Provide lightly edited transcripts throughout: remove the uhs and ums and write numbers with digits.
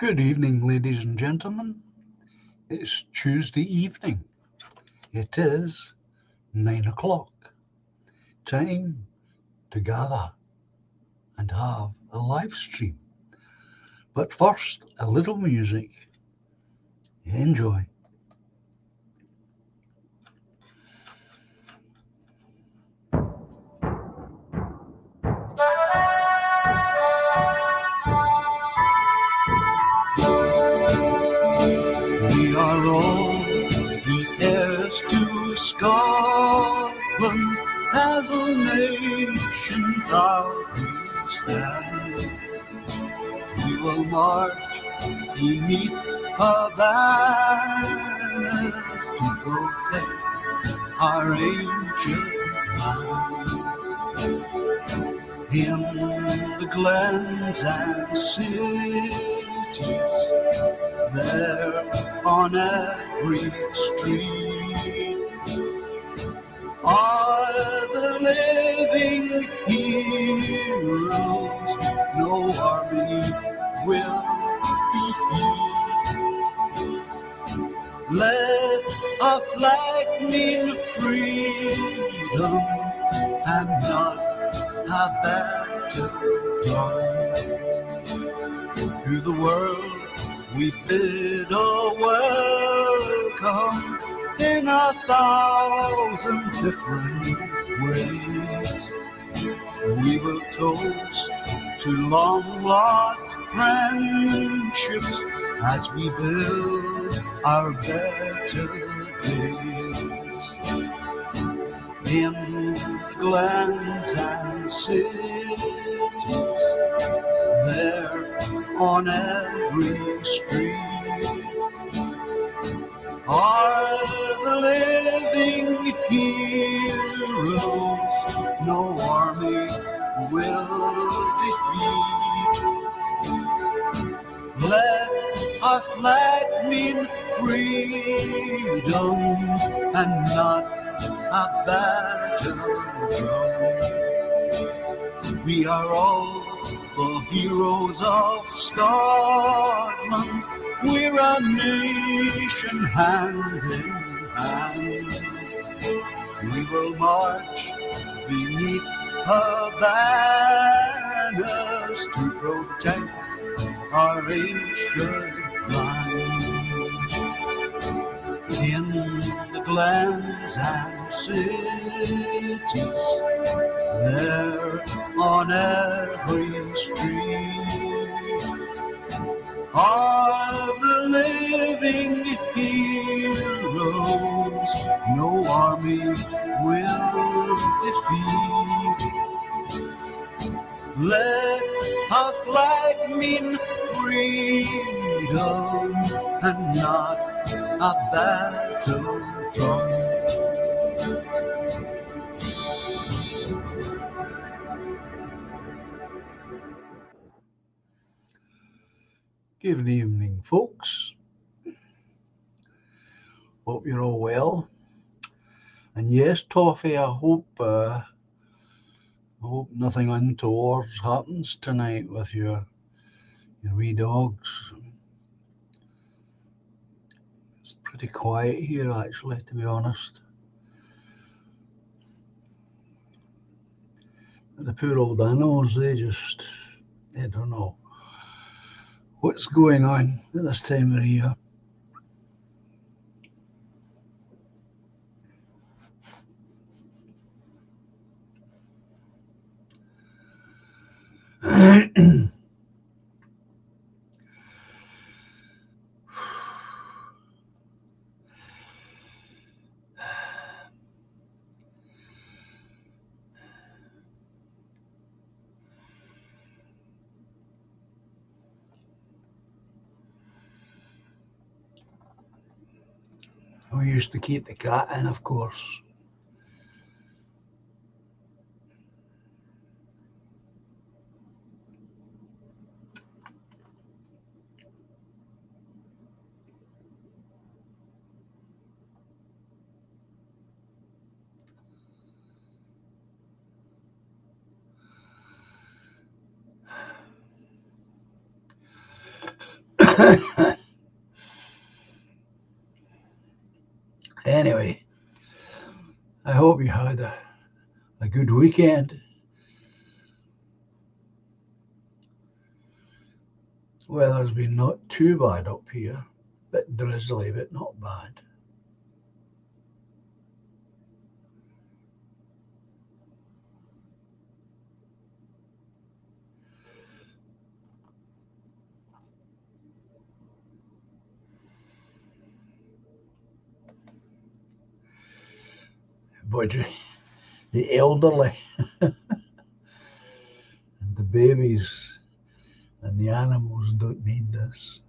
Good evening, ladies and gentlemen. It's Tuesday evening. It is 9 o'clock. Time to gather and have a live stream. But first, a little music. Enjoy. We are all the heirs to Scotland, as a nation proudly stand. We will march beneath her banners to protect our ancient land. In the glens and cities, there on every street are the living heroes no army will defeat. Let our flag mean freedom and not a battle drum. To the world we bid a welcome in 1,000 different ways. We will toast to long lost friendships as we build our better days. In the glens and cities, there on every street are the living heroes no army will defeat. Let our flag mean freedom and not a battle drum. We are all the heroes of Scotland. We're a nation hand in hand. We will march beneath her banners to protect our ancient land. In the glens and cities, there on every street are the living heroes no army will defeat. Let our flag mean freedom and not a battle drum. Good evening, folks. Hope you're all well. And yes, Toffee, I hope nothing untoward happens tonight with your wee dogs. It's pretty quiet here, actually, to be honest. The poor old animals, they don't know what's going on at this time of year. We used to keep the cat in, of course. Anyway, I hope you had a good weekend. Weather's been not too bad up here. Bit drizzly, but not bad. But the elderly and the babies and the animals don't need this.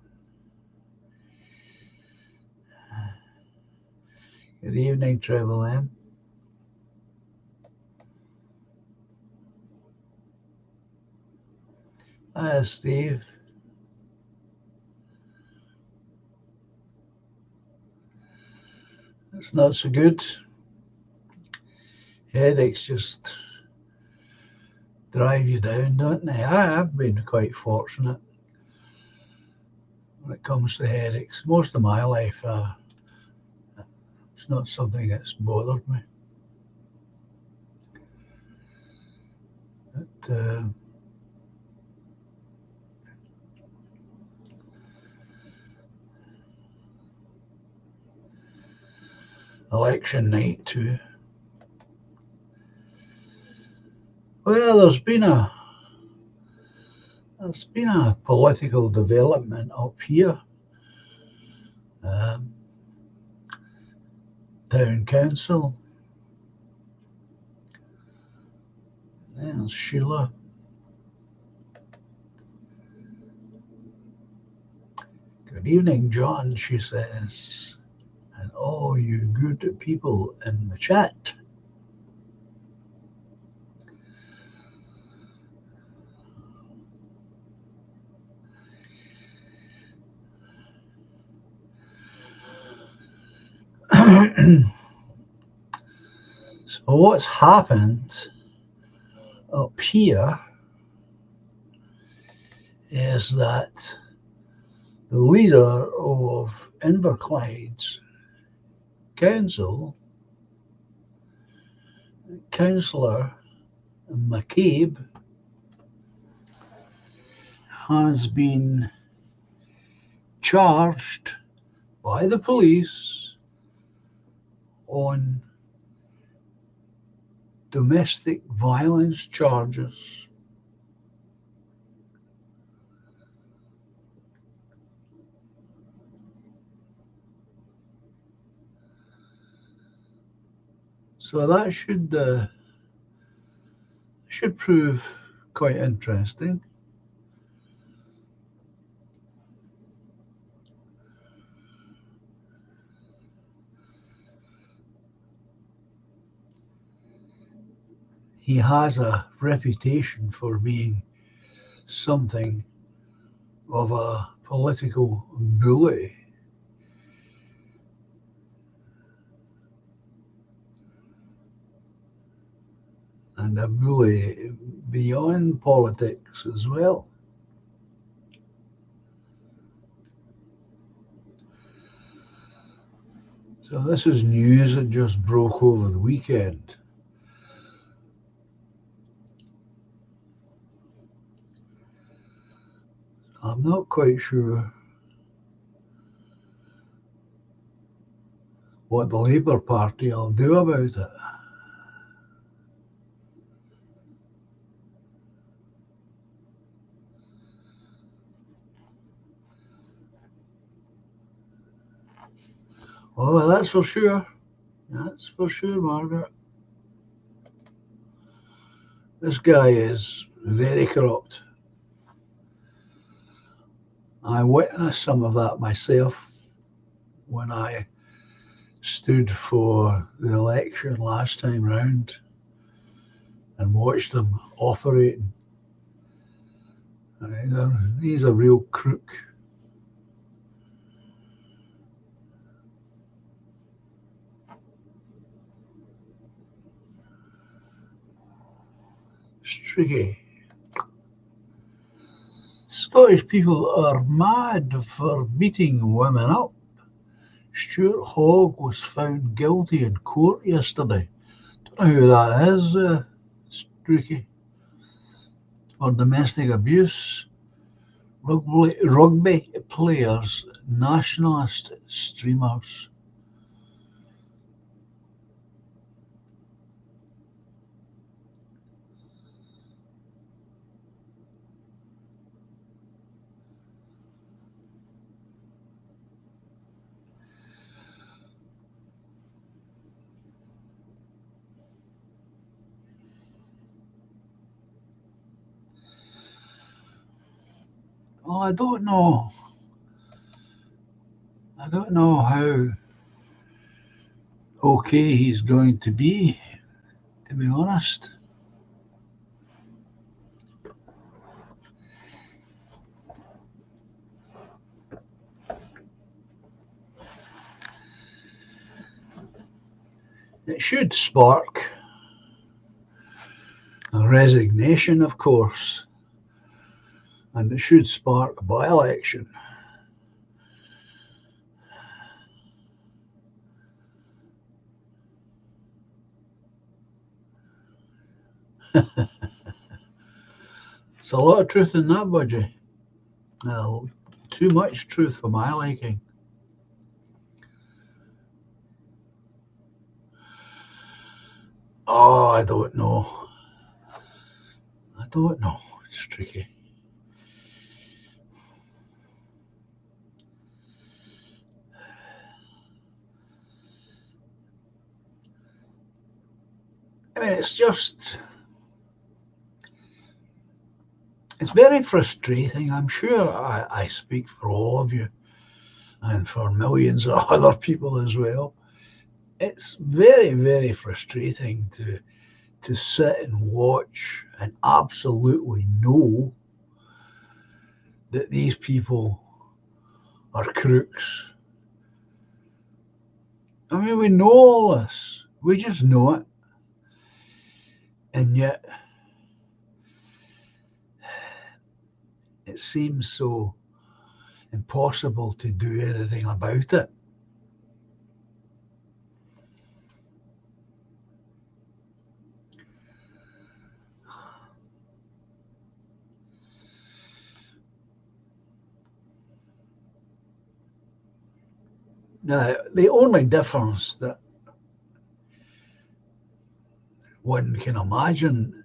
Good evening, Treble M. Hi, Steve. It's not so good. Headaches just drive you down, don't they? I've been quite fortunate when it comes to headaches. Most of my life, it's not something that's bothered me. But, election night too. Well, there's been a political development up here. Um, Town council. There's Sheila. Good evening, John, she says, and all you good people in the chat. So what's happened up here is that the leader of Inverclyde's council, Councillor McCabe, has been charged by the police on domestic violence charges. So that should prove quite interesting. He has a reputation for being something of a political bully. And a bully beyond politics as well. So this is news that just broke over the weekend. I'm not quite sure what the Labour Party will do about it. Oh, well, that's for sure. That's for sure, Margaret. This guy is very corrupt. I witnessed some of that myself when I stood for the election last time round and watched him operating. He's a real crook. It's tricky. Scottish people are mad for beating women up. Stuart Hogg was found guilty in court yesterday. Don't know who that is, Streaky. For domestic abuse. Rugby players, nationalist streamers. Well, I don't know. I don't know how okay he's going to be honest. It should spark a resignation, of course, and it should spark a by-election. It's a lot of truth in that, Budgie. Too much truth for my liking. Oh, I don't know. I don't know. It's tricky. I mean, it's very frustrating. I'm sure I speak for all of you and for millions of other people as well. It's very, very frustrating to sit and watch and absolutely know that these people are crooks. I mean, we know all this. We just know it. And yet, it seems so impossible to do anything about it. Now, the only difference that one can imagine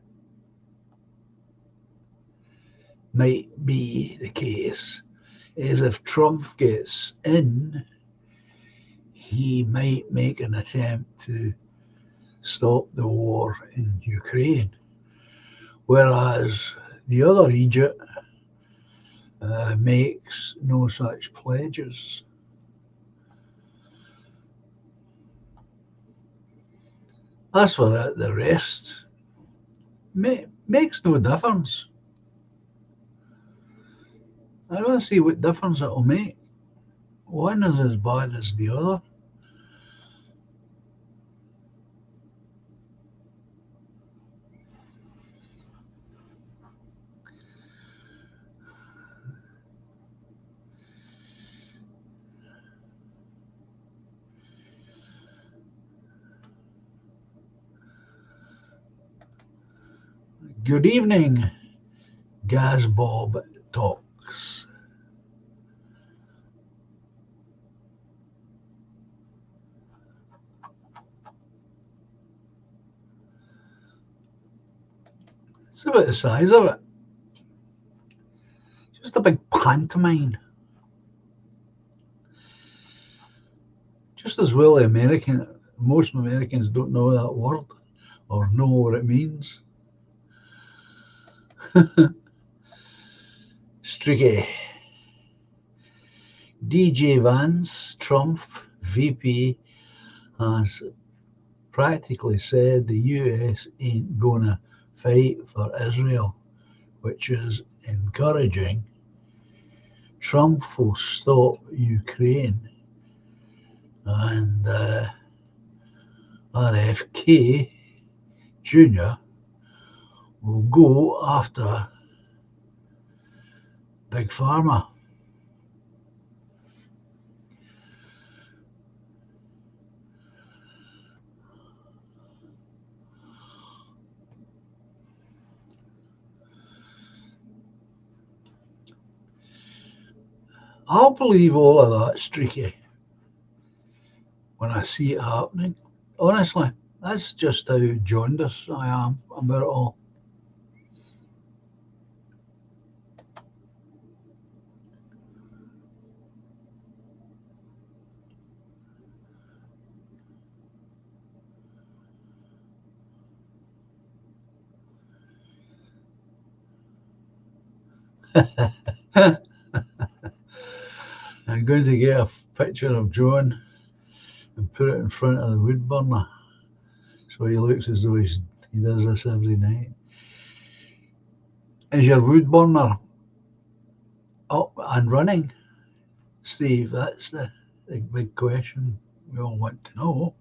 might be the case is if Trump gets in, he might make an attempt to stop the war in Ukraine. Whereas the other Egypt makes no such pledges. As for the rest, makes no difference. I don't see what difference it'll make. One is as bad as the other. Good evening, Gaz Bob Talks. It's about the size of it. Just a big pantomime. Just as well most Americans don't know that word or know what it means. Streaky. DJ Vance, Trump, VP, has practically said the US ain't gonna fight for Israel, which is encouraging. Trump will stop Ukraine, and RFK Jr. will go after Big Pharma. I'll believe all of that, Streaky, when I see it happening. Honestly, that's just how jaundiced I am about it all. I'm going to get a picture of John and put it in front of the wood burner so he looks as though he does this every night. Is your wood burner up and running, Steve? That's the big question we all want to know.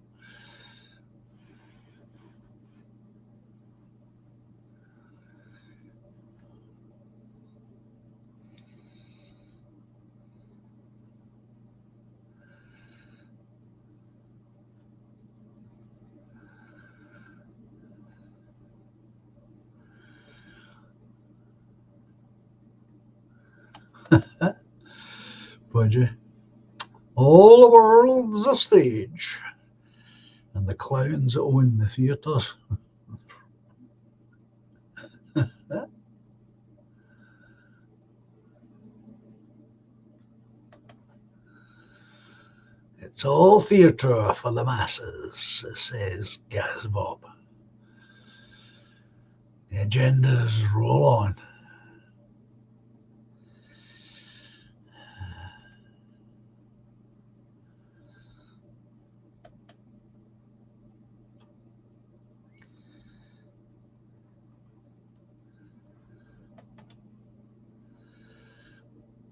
Would you? All the world's a stage, and the clowns own the theatres. It's all theatre for the masses, says Gaz Bob. The agendas roll on.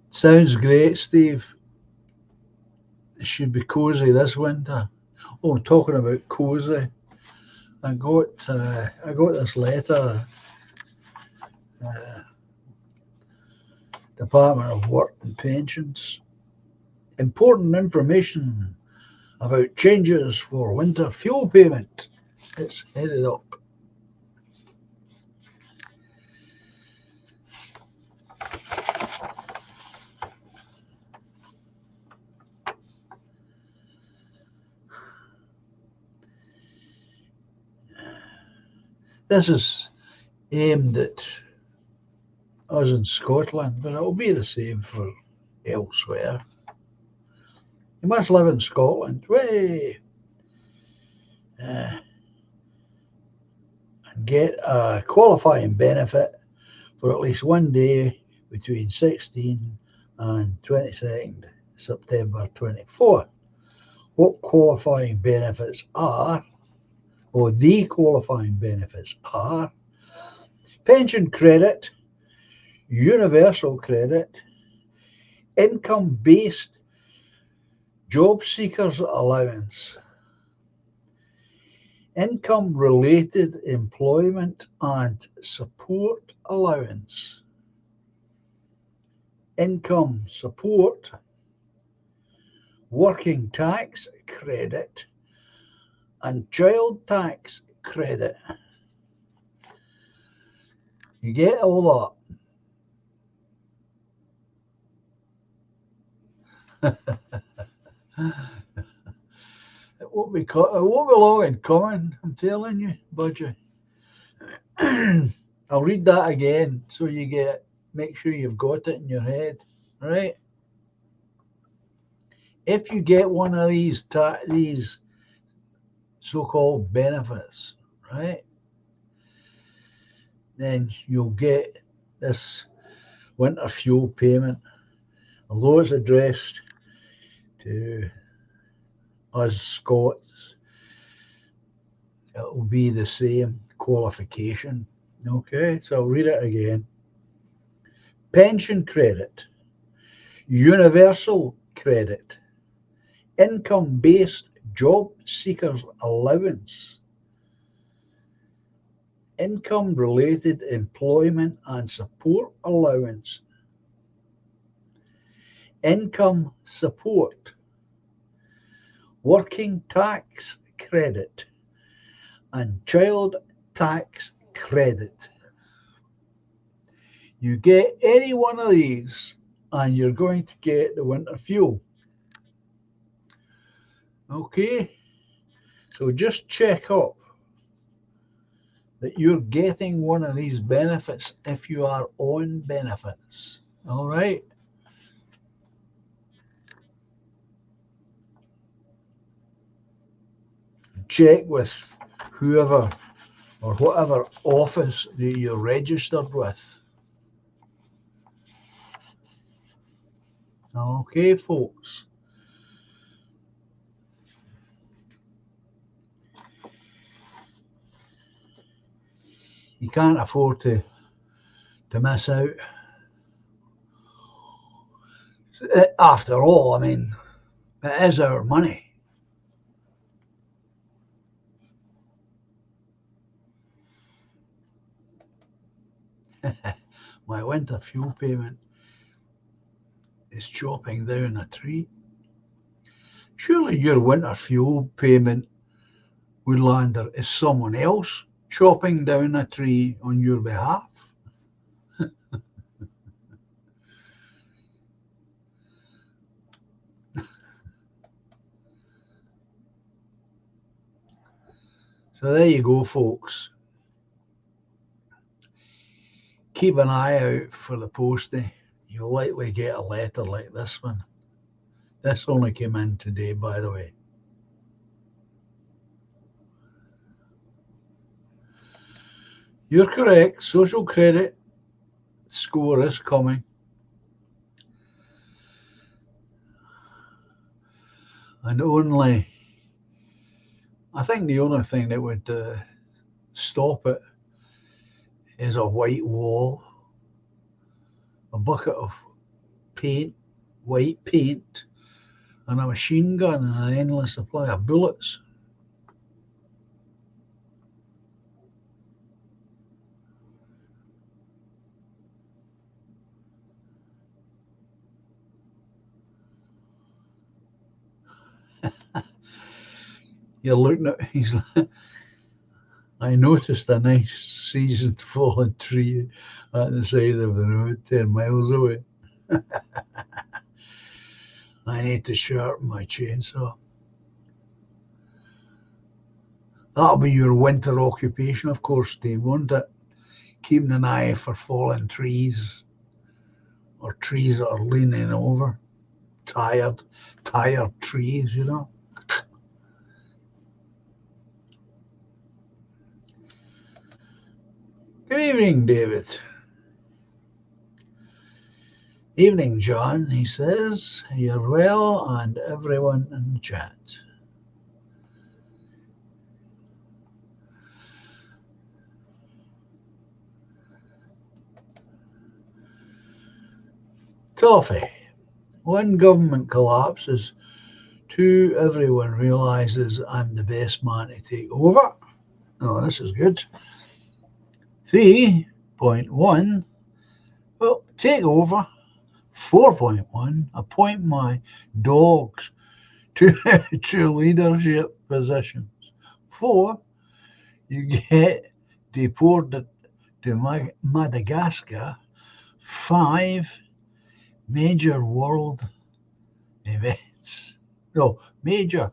Sounds great, Steve. It should be cosy this winter. Oh, talking about cosy, I got this letter. Department of Work and Pensions. Important information about changes for winter fuel payment. It's headed up. This is aimed at us in Scotland, but it'll be the same for elsewhere. You must live in Scotland, way, and get a qualifying benefit for at least one day between 16 and 22nd September 24. What qualifying benefits are, or the qualifying benefits are, pension credit, universal credit, income-based job seekers allowance, income-related employment and support allowance, income support, working tax credit, and child tax credit. You get all that. It won't be long in coming, I'm telling you, Budgie. I'll read that again so you make sure you've got it in your head, right? If you get one of these so-called benefits, right, then you'll get this winter fuel payment. Although it's addressed to us Scots, it will be the same qualification. Okay, so I'll read it again. Pension credit, universal credit, income-based job seekers allowance, income-related employment and support allowance, income support, working tax credit, and child tax credit. You get any one of these and you're going to get the winter fuel. Okay, so just check up that you're getting one of these benefits if you are on benefits. All right. Check with whoever or whatever office that you're registered with. Okay, folks. You can't afford to miss out. After all, I mean, it is our money. My winter fuel payment is chopping down a tree. Surely your winter fuel payment, Woodlander, is someone else chopping down a tree on your behalf. So there you go, folks. Keep an eye out for the postie. You'll likely get a letter like this one. This only came in today, by the way. You're correct. Social credit score is coming. And I think the only thing that would stop it is a white wall, a bucket of paint, white paint, and a machine gun and an endless supply of bullets. You're looking at, he's like, I noticed a nice seasoned fallen tree at the side of the road 10 miles away. I need to sharpen my chainsaw. That'll be your winter occupation, of course, Steve, won't it? Keeping an eye for fallen trees or trees that are leaning over. Tired trees, you know. Good evening, David. Evening, John, he says. You're well, and everyone in the chat. Toffee. When government collapses, everyone realizes I'm the best man to take over. Oh, this is good. 3.1. Well, take over. 4.1. Appoint my dogs to, to leadership positions. 4. You get deported to Madagascar. 5. Major world events. No, major.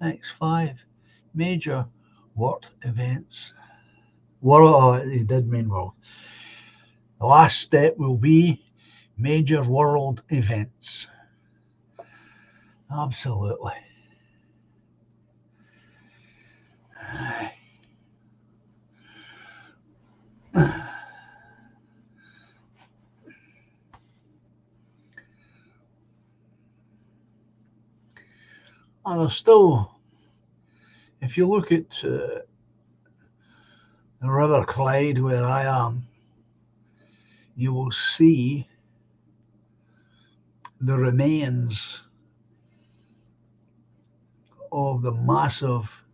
Next 5. Major world events. World, he did mean world. The last step will be major world events. Absolutely. And there's still, if you look at the River Clyde where I am, you will see the remains of the massive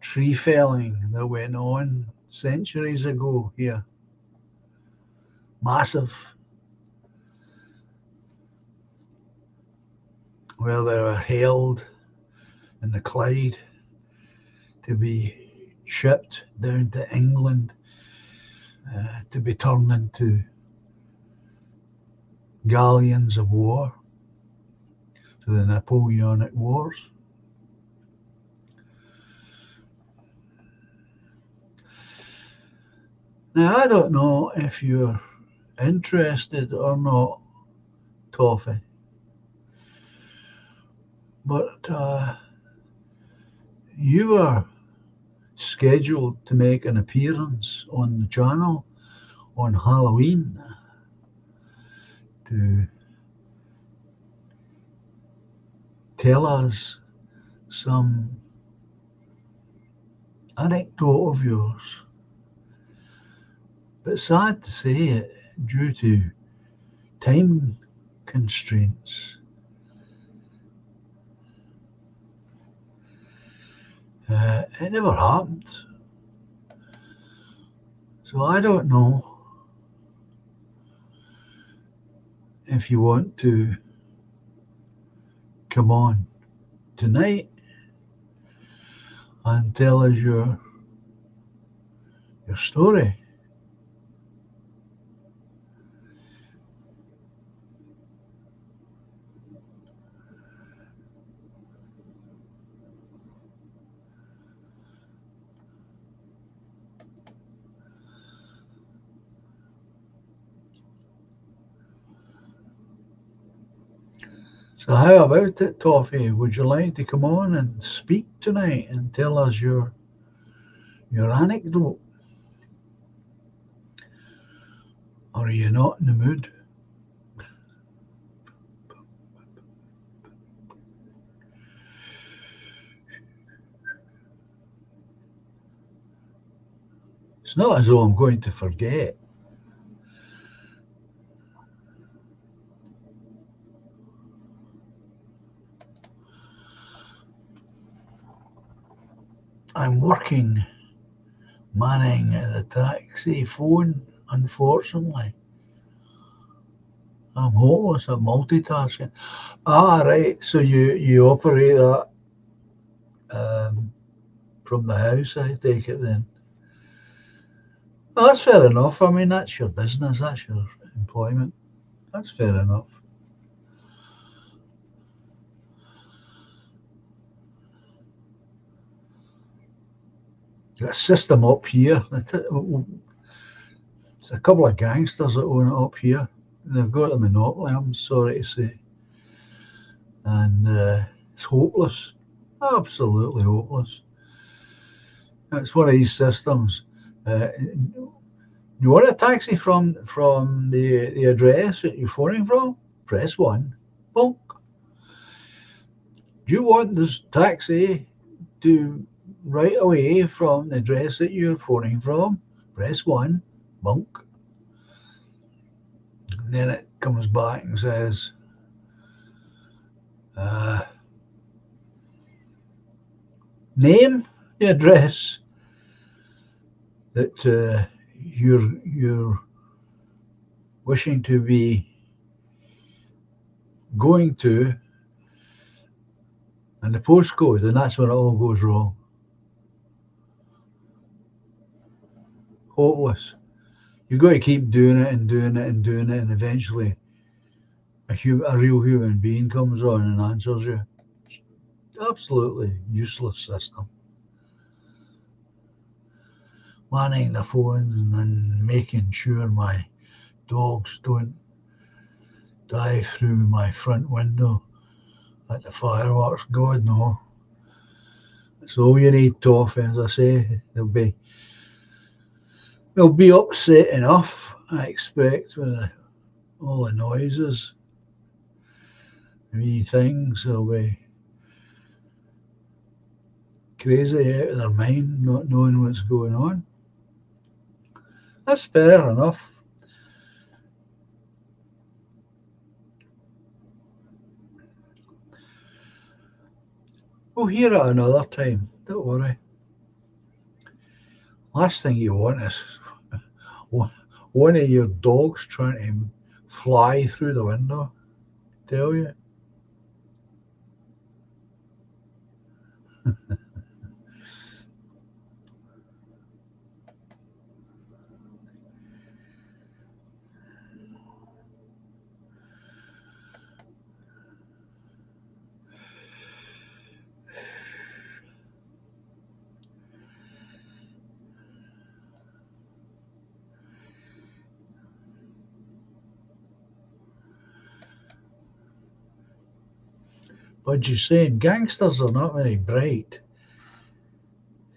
tree felling that went on centuries ago here. Massive. where they were held in the Clyde to be shipped down to England to be turned into galleons of war for the Napoleonic Wars. Now, I don't know if you're interested or not, Toffee, but you were scheduled to make an appearance on the channel on Halloween to tell us some anecdote of yours. But sad to say, due to time constraints, it never happened. So I don't know if you want to come on tonight and tell us your story. So how about it, Toffee? Would you like to come on and speak tonight and tell us your anecdote? Or are you not in the mood? It's not as though I'm going to forget. I'm working manning the taxi phone, unfortunately. I'm hopeless at multitasking. Right, so you operate that from the house, I take it then. Well, that's fair enough. I mean, that's your business, that's your employment. That's fair enough. Got a system up here. It's a couple of gangsters that own it up here. They've got a monopoly, I'm sorry to say. And it's hopeless. Absolutely hopeless. It's one of these systems. You want a taxi from the address that you're phoning from? Press 1. Bonk. Do you want this taxi to right away from the address that you're phoning from? Press 1. Bonk. And then it comes back and says, name the address that you're wishing to be going to, and the postcode, and that's when it all goes wrong. Hopeless. You've got to keep doing it and doing it and doing it, and eventually a real human being comes on and answers you. Absolutely useless system. Manning the phone and making sure my dogs don't dive through my front window at the fireworks. God, no. That's all you need, Toffee, as I say. They'll be upset enough, I expect, with all the noises. Wee things, they'll be crazy out of their mind, not knowing what's going on. That's fair enough. We'll hear it another time, don't worry. Last thing you want is one of your dogs trying to fly through the window, tell you. But you saying gangsters are not very bright.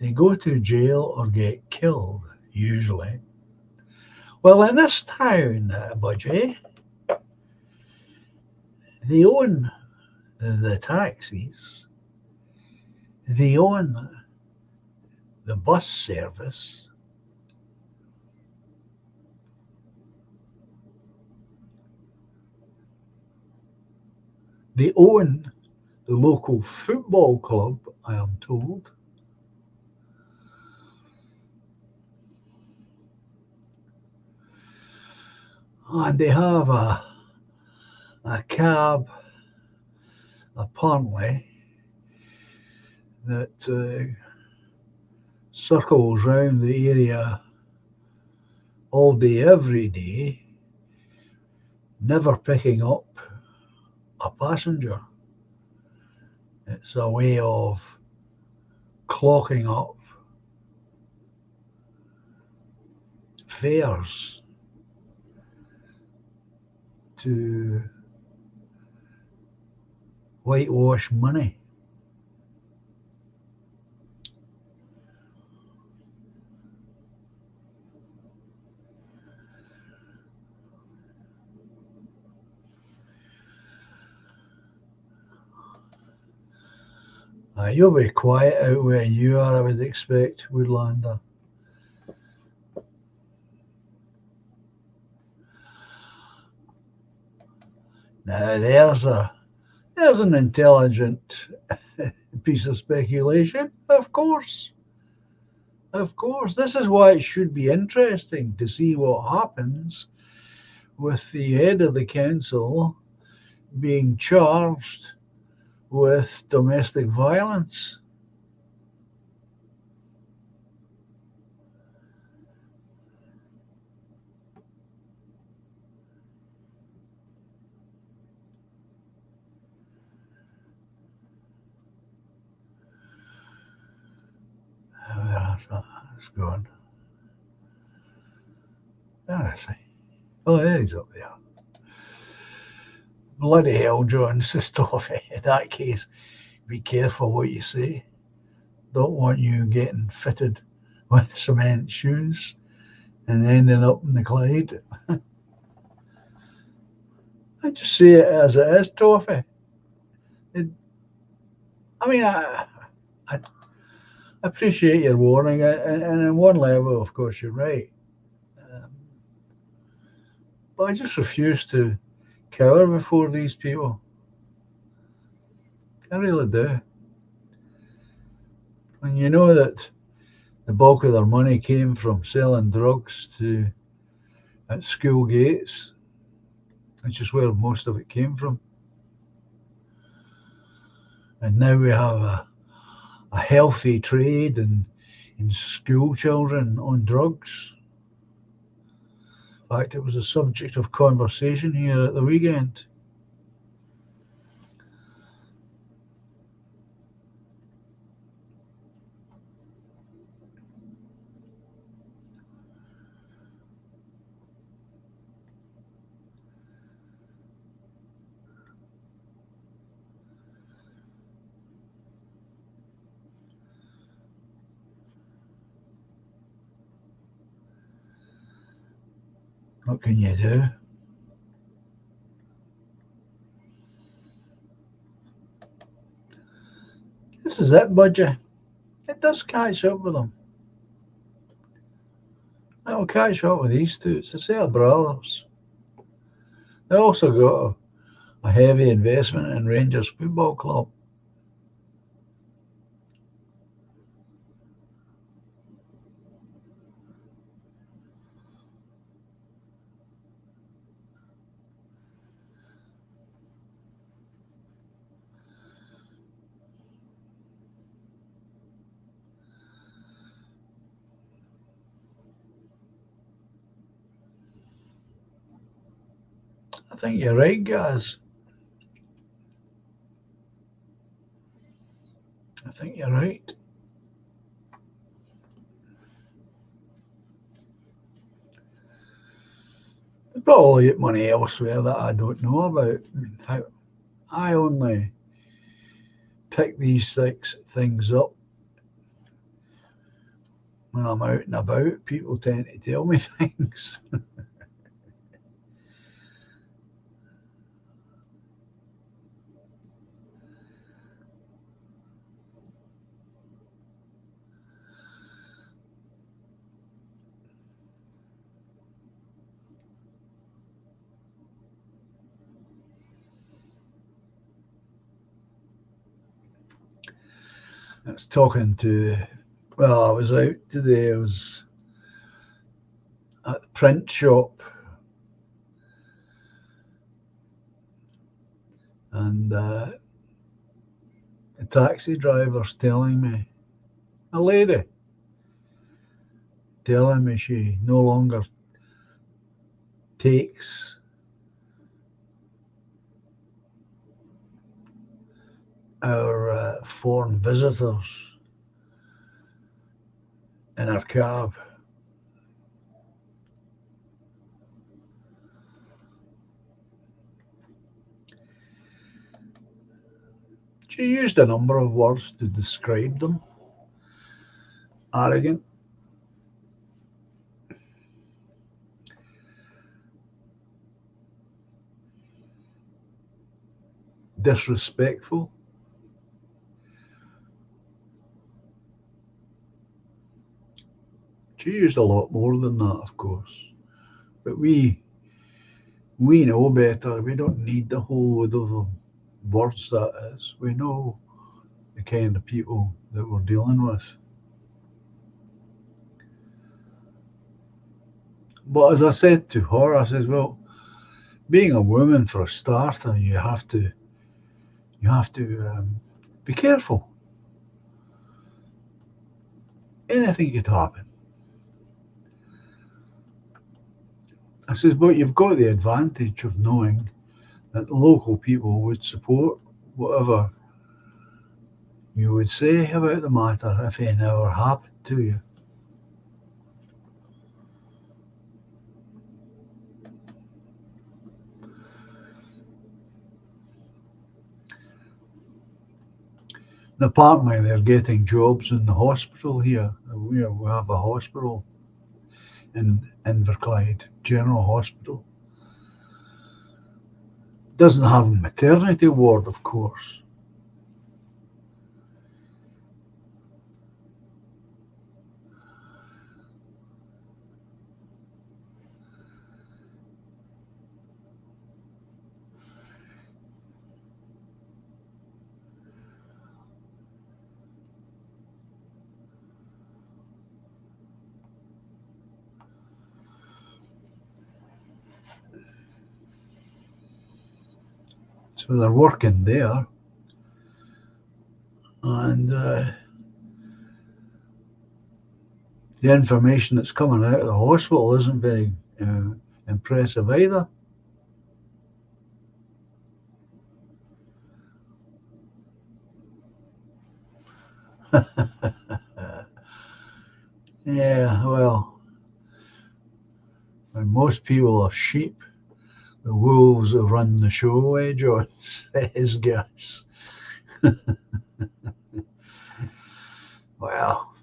They go to jail or get killed, usually. Well, in this town, Budgie, they own the taxis, they own the bus service, they own the local football club, I am told. And they have a cab, apparently, that circles round the area all day, every day, never picking up a passenger. It's a way of clocking up fares to whitewash money. You'll be quiet out where you are, I would expect, Woodlander. Now there's an intelligent piece of speculation. Of course. Of course. This is why it should be interesting to see what happens with the head of the council being charged with domestic violence. Where's going? There I see. Oh, there he's up there. Bloody hell, John Sistoff. In that case, be careful what you say. Don't want you getting fitted with cement shoes and ending up in the Clyde. I just see it as it is, Toffee. I mean, I appreciate your warning, and on one level, of course, you're right. Um, but I just refuse to cower before these people. I really do. And you know that the bulk of their money came from selling drugs to at school gates, which is where most of it came from. And now we have a healthy trade in school children on drugs. In fact, it was a subject of conversation here at the weekend. What can you do? This is it, Budgie. It does catch up with them. It'll catch up with these two. It's a set of brothers. They also got a heavy investment in Rangers Football Club. I think you're right, guys. I think you're right. They probably get money elsewhere that I don't know about. I only pick these things up when I'm out and about. People tend to tell me things. I was talking to, well, I was out today. I was at the print shop, and the taxi driver's telling me, a lady telling me she no longer takes our foreign visitors in her cab. She used a number of words to describe them: arrogant, disrespectful. She used a lot more than that, of course. But we know better. We don't need the whole load of them. Words, that is. We know the kind of people that we're dealing with. But as I said to her, I said, well, being a woman for a starter, you have to be careful. Anything could happen. I says, but you've got the advantage of knowing that the local people would support whatever you would say about the matter if it never happened to you. And apparently they're getting jobs in the hospital here. We have a hospital in Inverclyde, General Hospital. Doesn't have a maternity ward, of course. So they're working there. And the information that's coming out of the hospital isn't very uh, impressive either. Yeah, well, when most people are sheep, the wolves have run the show, John? Says Gus. Well,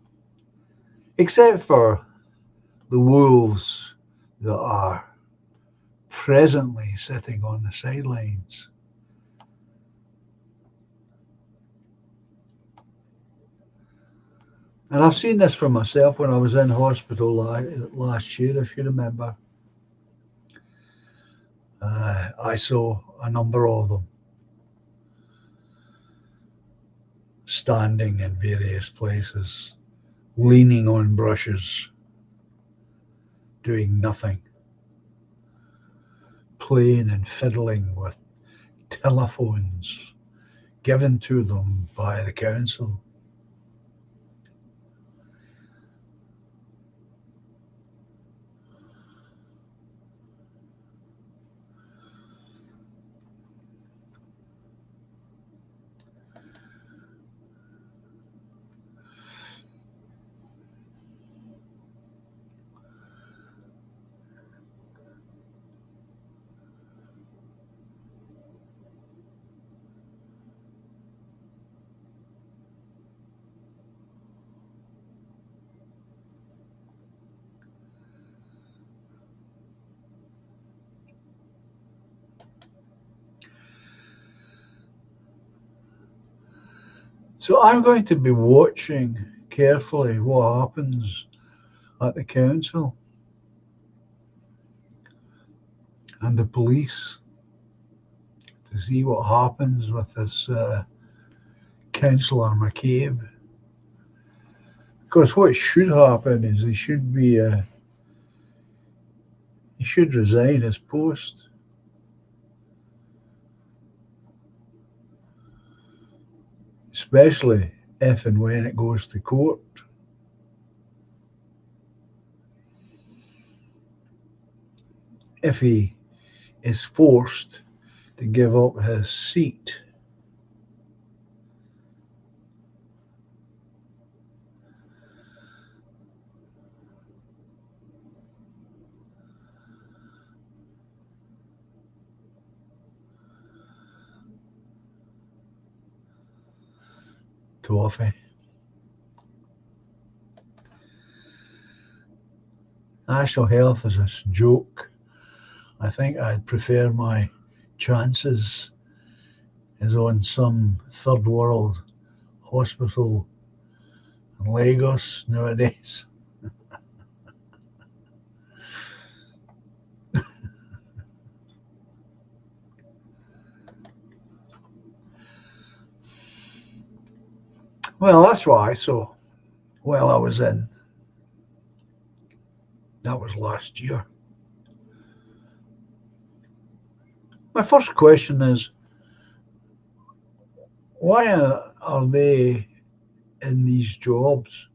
except for the wolves that are presently sitting on the sidelines. And I've seen this for myself when I was in hospital last year, if you remember. I saw a number of them standing in various places, leaning on brushes, doing nothing, playing and fiddling with telephones given to them by the council. So I'm going to be watching carefully what happens at the council and the police to see what happens with this Councillor McCabe. Because what should happen is he should resign his post. Especially if and when it goes to court. If he is forced to give up his seat. Toffee. National health is a joke. I think I'd prefer my chances is on some third world hospital in Lagos nowadays. Well, that's what I saw while I was in. That was last year. My first question is, why are they in these jobs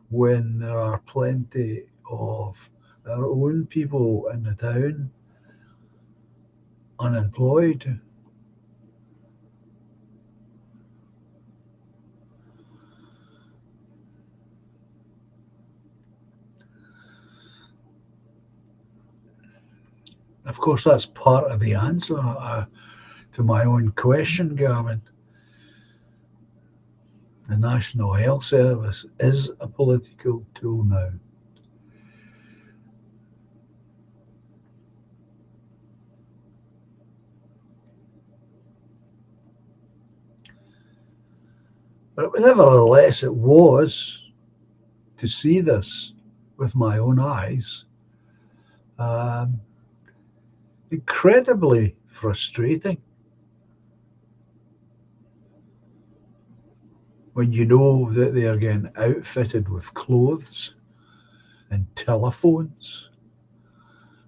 when there are plenty of our own people in the town unemployed? Of course, that's part of the answer to my own question, Gavin. The National Health Service is a political tool now. But nevertheless, it was to see this with my own eyes incredibly frustrating. When you know that they are getting outfitted with clothes and telephones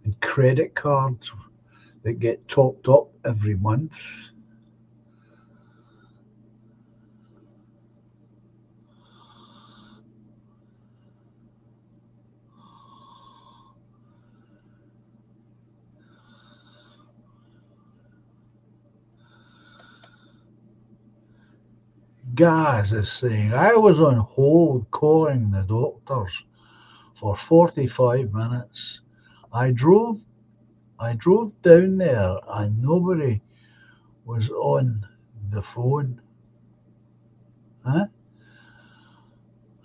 and credit cards that get topped up every month. Gaz is saying, I was on hold calling the doctors for 45 minutes. I drove down there and nobody was on the phone. Huh?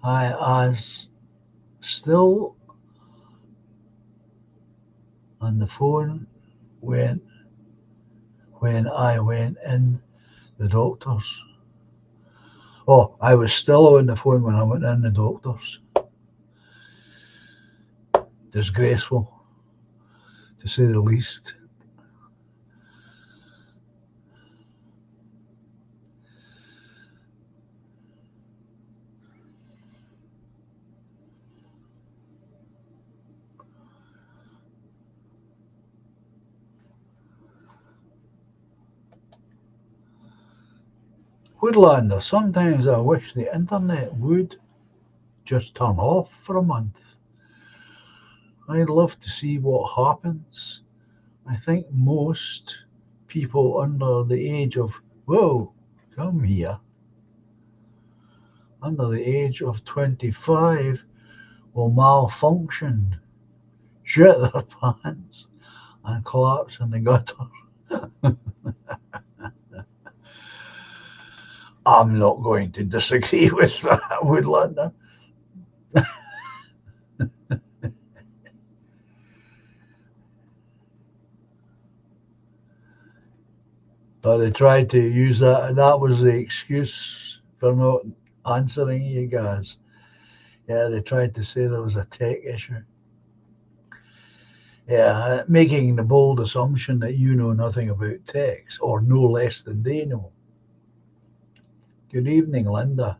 I was still on the phone when I went in the doctor's. Oh, I was still on the phone when I went in the doctor's. Disgraceful, to say the least. Woodlander, sometimes I wish the internet would just turn off for a month. I'd love to see what happens. I think most people under the age of, whoa, come here, under the age of 25 will malfunction, shit their pants, and collapse in the gutter. I'm not going to disagree with that, Woodlander. But they tried to use that. That was the excuse for not answering you guys. Yeah, they tried to say there was a tech issue. Yeah, making the bold assumption that you know nothing about text, or no less than they know. Good evening, Linda.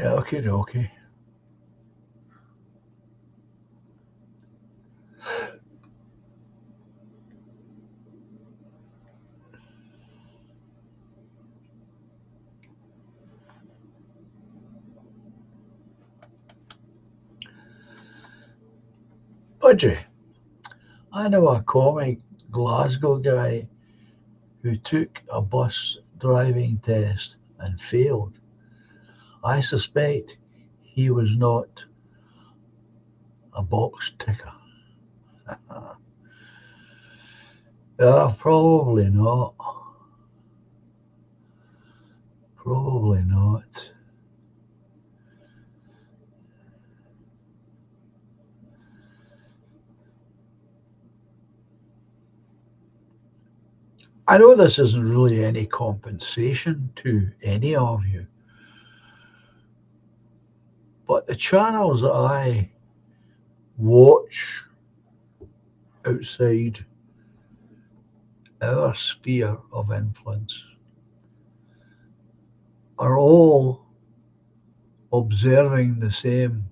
Okay, okay. Budgie, I know a comic Glasgow guy who took a bus driving test and failed. I suspect he was not a box ticker. Probably not. Probably not. I know this isn't really any compensation to any of you, but the channels that I watch outside our sphere of influence are all observing the same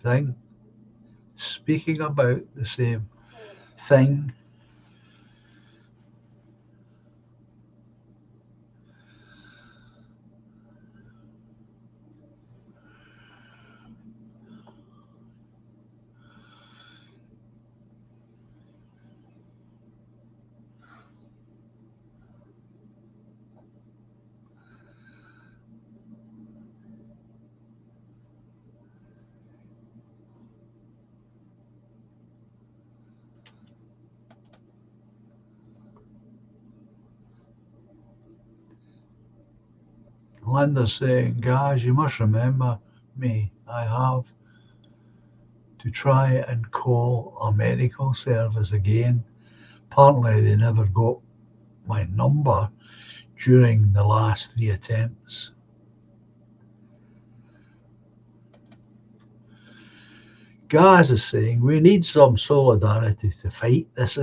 thing, speaking about the same thing. Linda's saying, guys, you must remember me. I have to try and call a medical service again. Apparently, they never got my number during the last 3 attempts. Gaz is saying we need some solidarity to fight this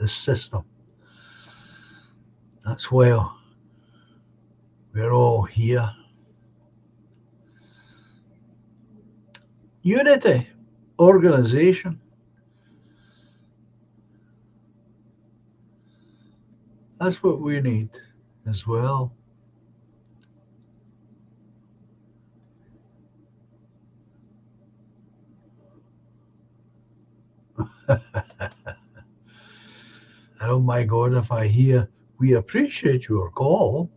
system. That's why we're all here. Unity, organisation. That's what we need as well. And oh my God, if I hear, we appreciate your call.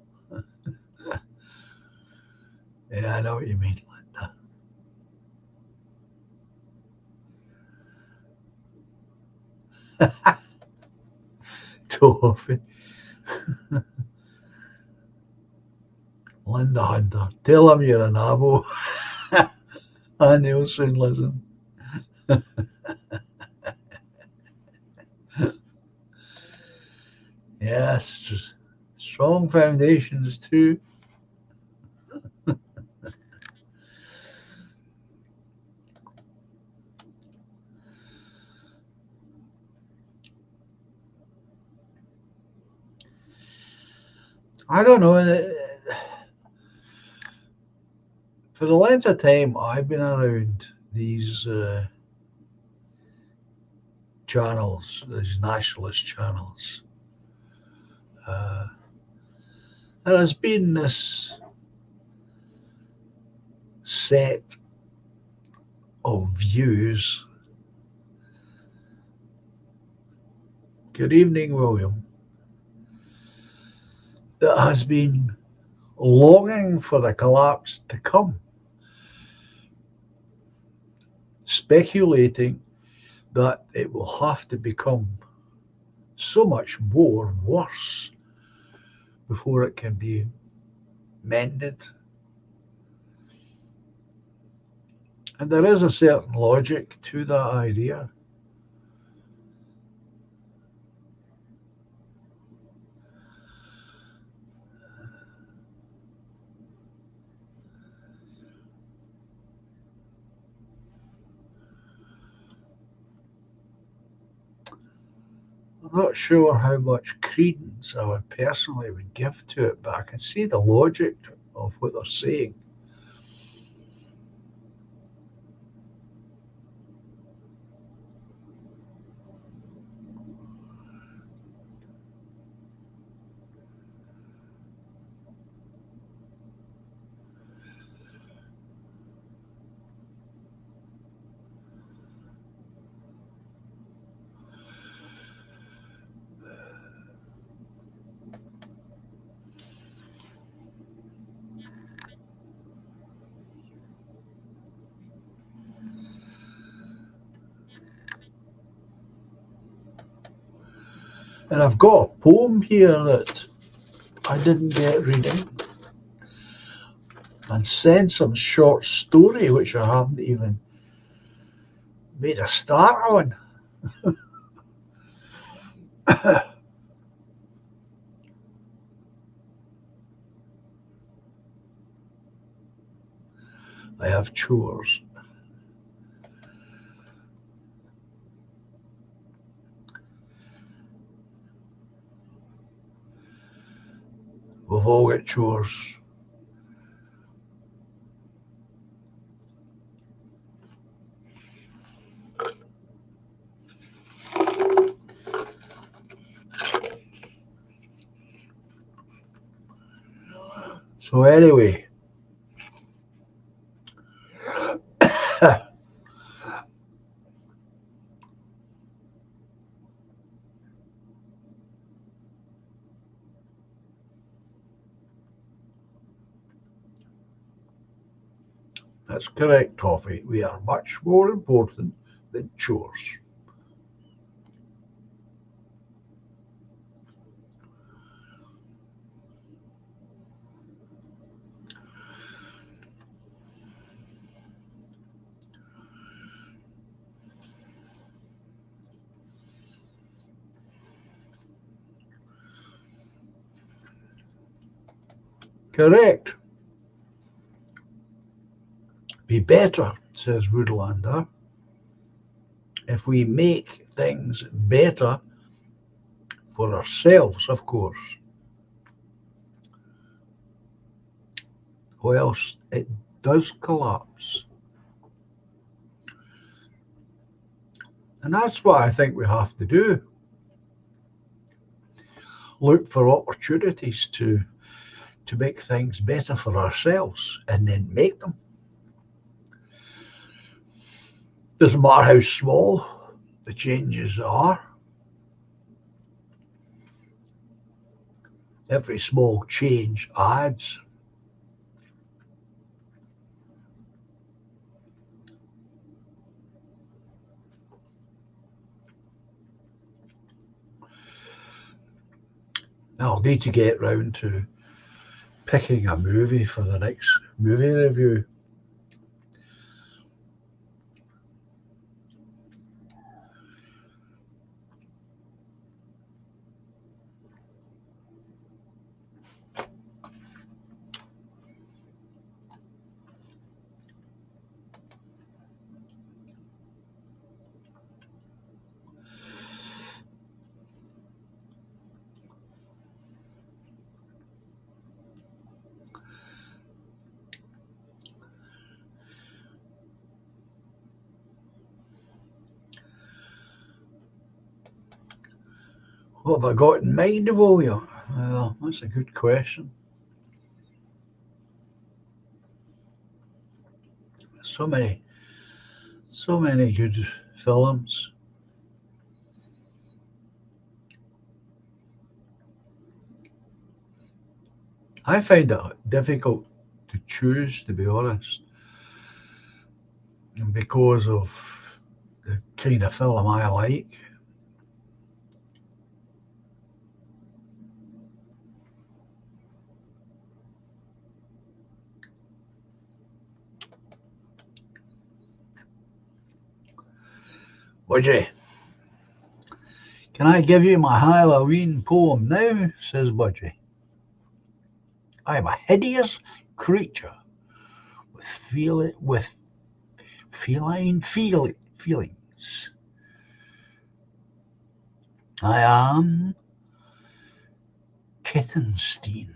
Yeah, I know what you mean, Linda. Toffee. Linda Hunter. Tell him you're an abo. And he'll soon listen. Yes, just strong foundations too. I don't know. For the length of time I've been around these channels, these nationalist channels, uh, there has been this set of views. Good evening, William. That has been longing for the collapse to come, speculating that it will have to become so much more worse before it can be mended. And there is a certain logic to that idea. I'm not sure how much credence I would personally would give to it, but I can see the logic of what they're saying. And I've got a poem here that I didn't get reading, and send some short story which I haven't even made a start on. I have chores. We've all got chores. So anyway, that's correct, Toffee. We are much more important than chores. Correct. Be better, says Woodlander, if we make things better for ourselves, of course, or else it does collapse. And that's what I think we have to do. Look for opportunities to make things better for ourselves and then make them. Doesn't matter how small the changes are. Every small change adds. I'll need to get round to picking a movie for the next movie review. What have I got in mind of all you? Well, that's a good question. So many good films. I find it difficult to choose, to be honest, and because of the kind of film I like. Budgie, can I give you my Halloween poem now? Says Budgie. I am a hideous creature with feline feelings. I am Kittenstein.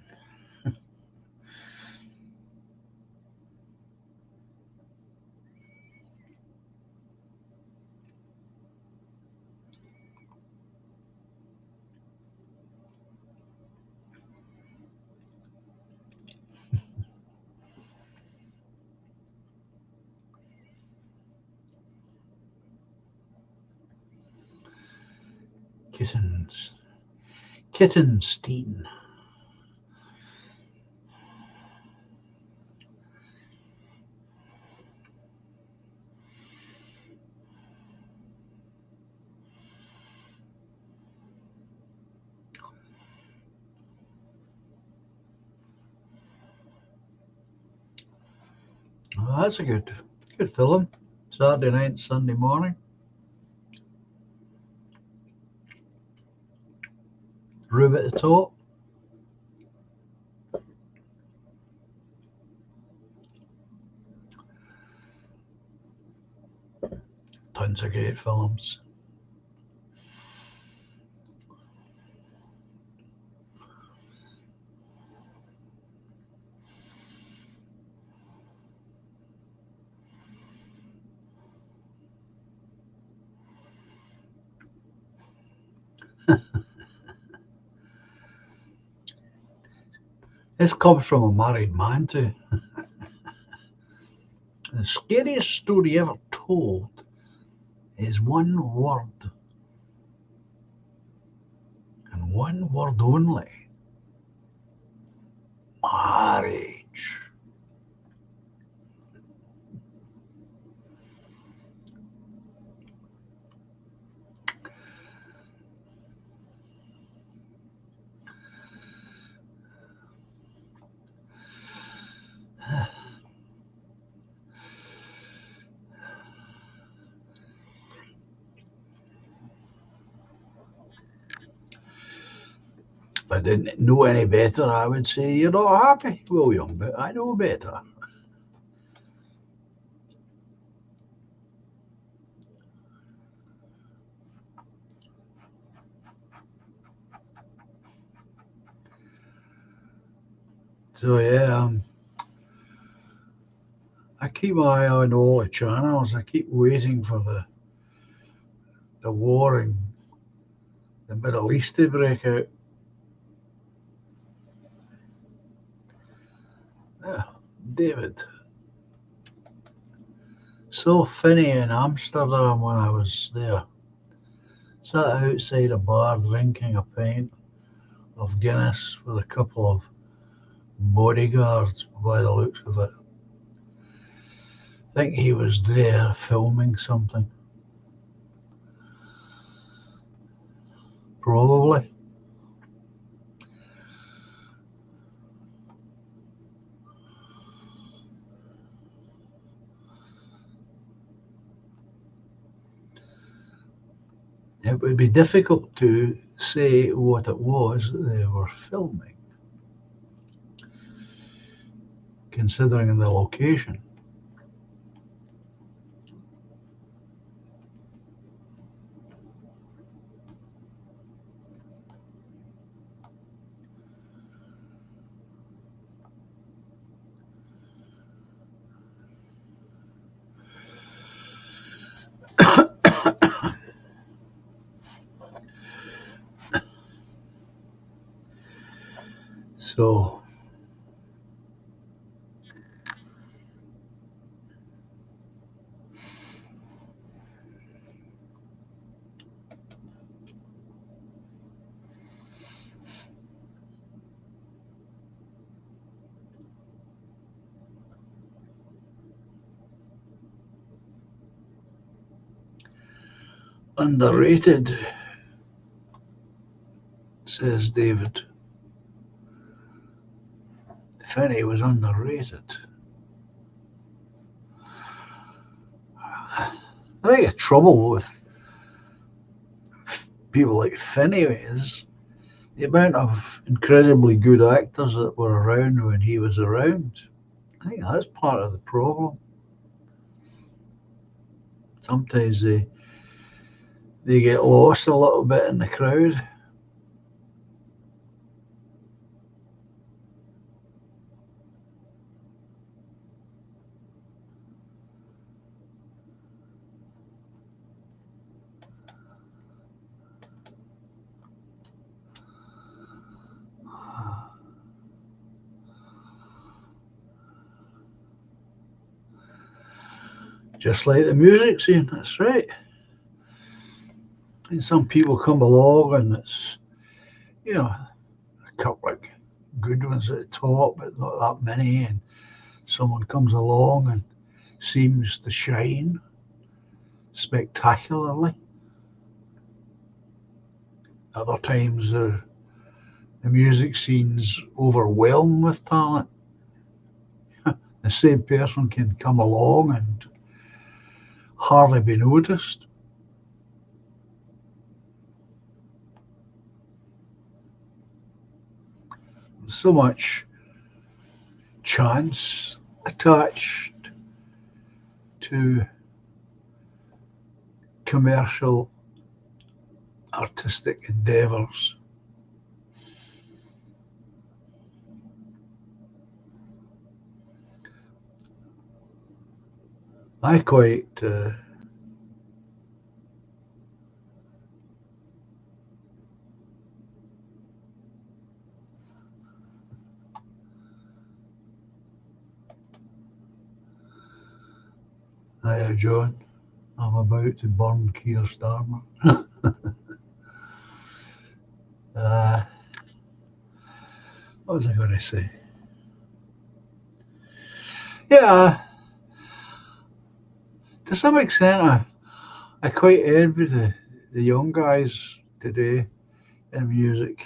Kittenstein. Oh, that's a good film. Saturday night, Sunday morning. Room at the top. Tons of great films. This comes from a married man too. The scariest story ever told is one word, and one word only: marriage. If I didn't know any better, I would say you're not happy, William, but I know better. So yeah, I keep my eye on all the channels. I keep waiting for the war in the Middle East to break out. Yeah, David. So funny in Amsterdam when I was there. Sat outside a bar drinking a pint of Guinness with a couple of bodyguards by the looks of it. I think he was there filming something. Probably. It would be difficult to say what it was that they were filming, considering the location. So Underrated, says David. Finney was underrated. I think the trouble with people like Finney is the amount of incredibly good actors that were around when he was around. I think that's part of the problem. Sometimes they get lost a little bit in the crowd. Just like the music scene, that's right. And some people come along and it's, a couple of good ones at the top, but not that many. And someone comes along and seems to shine spectacularly. Other times the music scene's overwhelmed with talent. The same person can come along and hardly be noticed. So much chance attached to commercial artistic endeavours. I quite Hiya John, I'm about to burn Keir Starmer. What was I going to say? Yeah, to some extent I quite envy the young guys today in music.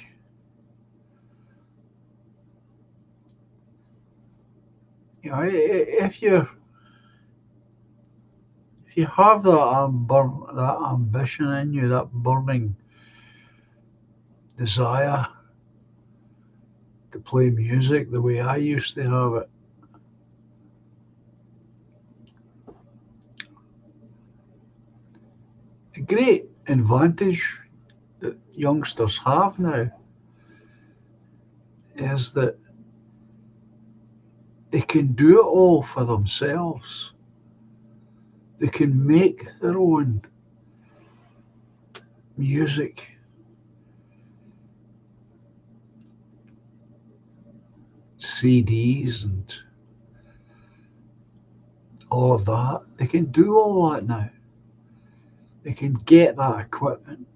If you have that ambition in you, that burning desire to play music the way I used to have it, a great advantage that youngsters have now is that they can do it all for themselves. They can make their own music. CDs and all of that. They can do all that now. They can get that equipment.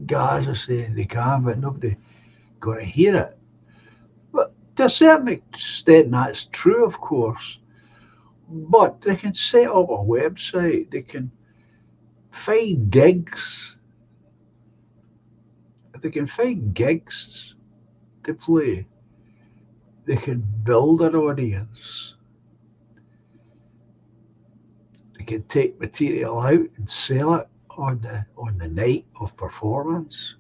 Guys are saying they can, but nobody going to hear it. But to a certain extent, that's true, of course. But they can set up a website. They can find gigs. If they can find gigs to play, they can build an audience. They can take material out and sell it on the night of performance.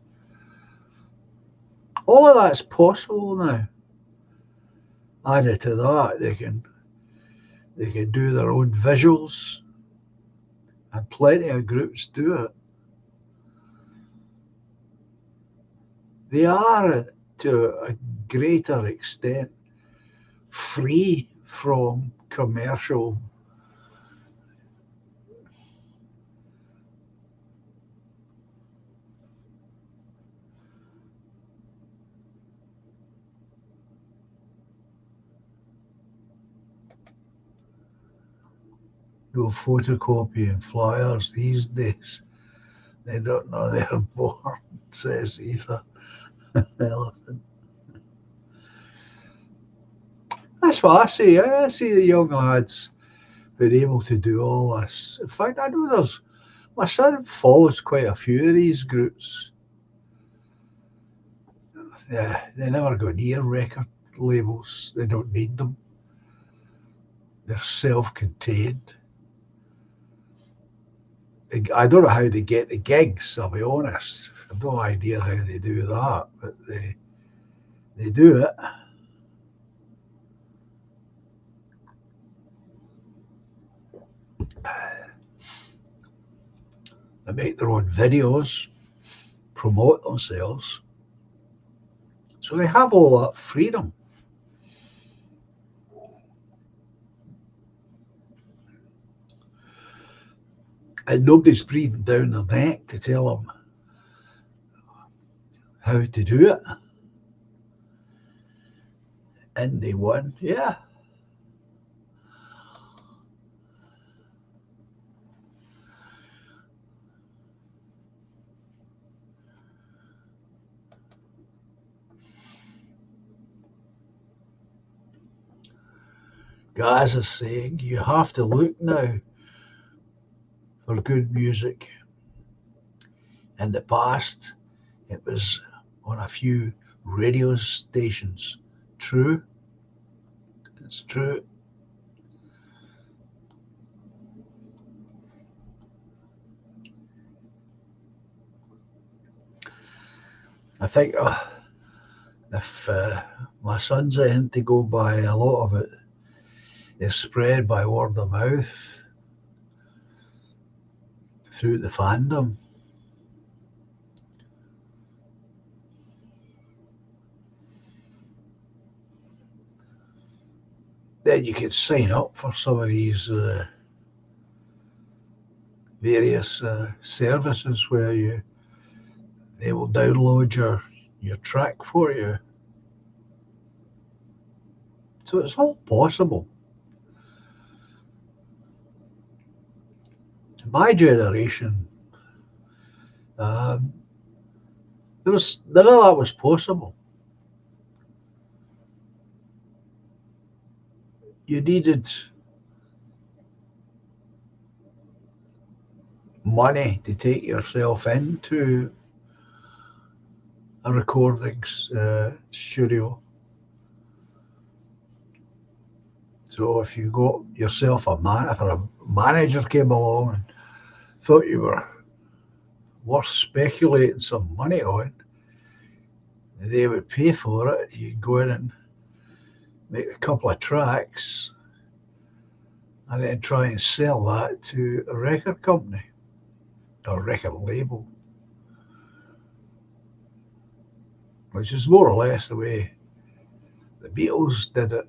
All of that's possible now. Added to that, they can do their own visuals, and plenty of groups do it. They are, to a greater extent, free from commercial photocopying flyers these days. They don't know they're born, says Ether Elephant. that's what I see. I see the young lads being able to do all this. In fact, I know my son follows quite a few of these groups. Yeah, they never go near record labels. They don't need them. They're self-contained. I don't know how they get the gigs, I'll be honest. I've no idea how they do that, but they do it. They make their own videos, promote themselves. So they have all that freedom. And nobody's breathing down their neck to tell them how to do it. And they won, yeah. Guys are saying you have to look now for good music. In the past, it was on a few radio stations. True, it's true. I think if my son's anything to go by, a lot of it is spread by word of mouth through the fandom. Then you could sign up for some of these various services where they will download your track for you. So it's all possible. My generation, none of that was possible. You needed money to take yourself into a recordings studio. So if you got yourself if a manager came along and thought you were worth speculating some money on, they would pay for it. You'd go in and make a couple of tracks and then try and sell that to a record company or record label, which is more or less the way the Beatles did it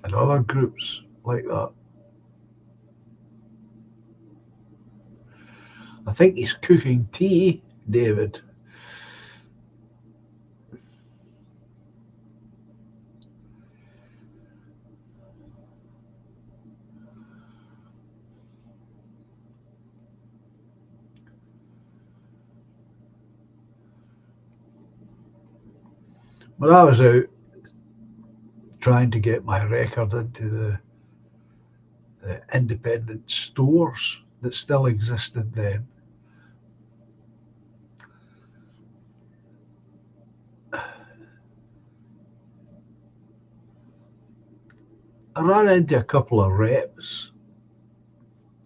and other groups like that. I think he's cooking tea, David. When I was out trying to get my record into the independent stores that still existed then, I ran into a couple of reps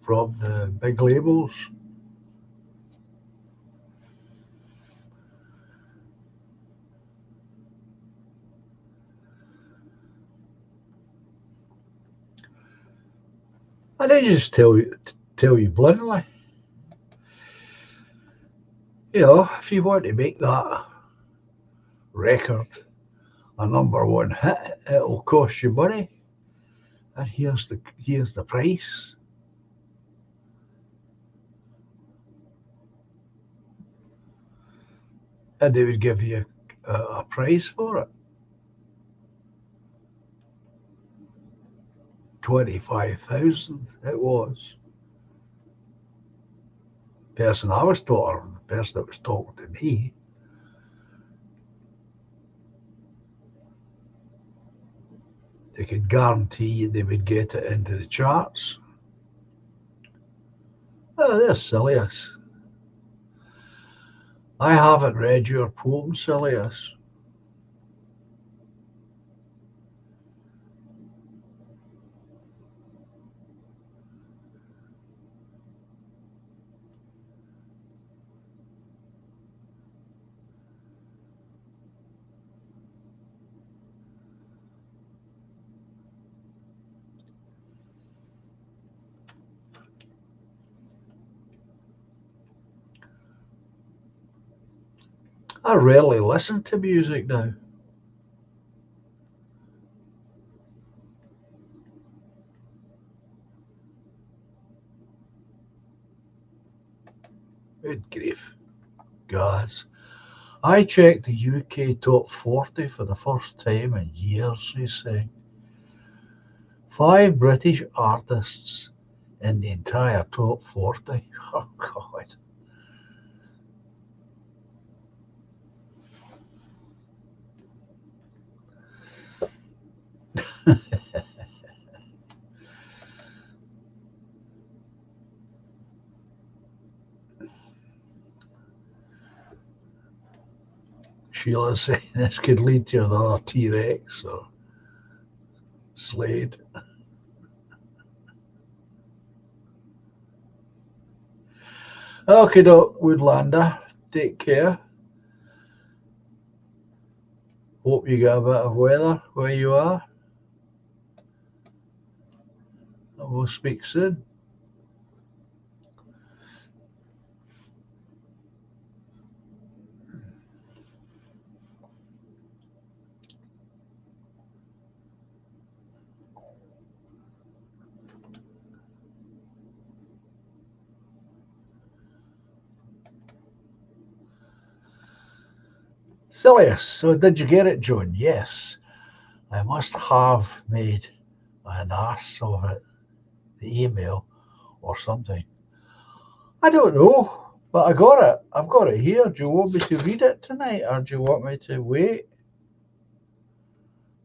from the big labels. And they just tell you bluntly, if you want to make that record a number one hit, it'll cost you money. And here's the price. And they would give you a price for it. 25,000 it was. The person I was talking, the person that was talking to me, they could guarantee they would get it into the charts. Oh, there's Silius. I haven't read your poem, Silius. I rarely listen to music now. Good grief. Guys, I checked the UK top 40 for the first time in years, he's saying. 5 British artists in the entire top 40. Oh, God. Sheila's saying this could lead to another T-Rex or Slade. Okay, doc, Woodlander, take care. Hope you get a bit of weather where you are. And we'll speak soon. Silius, so did you get it, John? Yes. I must have made an ass of it, the email or something. I don't know, but I got it. I've got it here. Do you want me to read it tonight or do you want me to wait?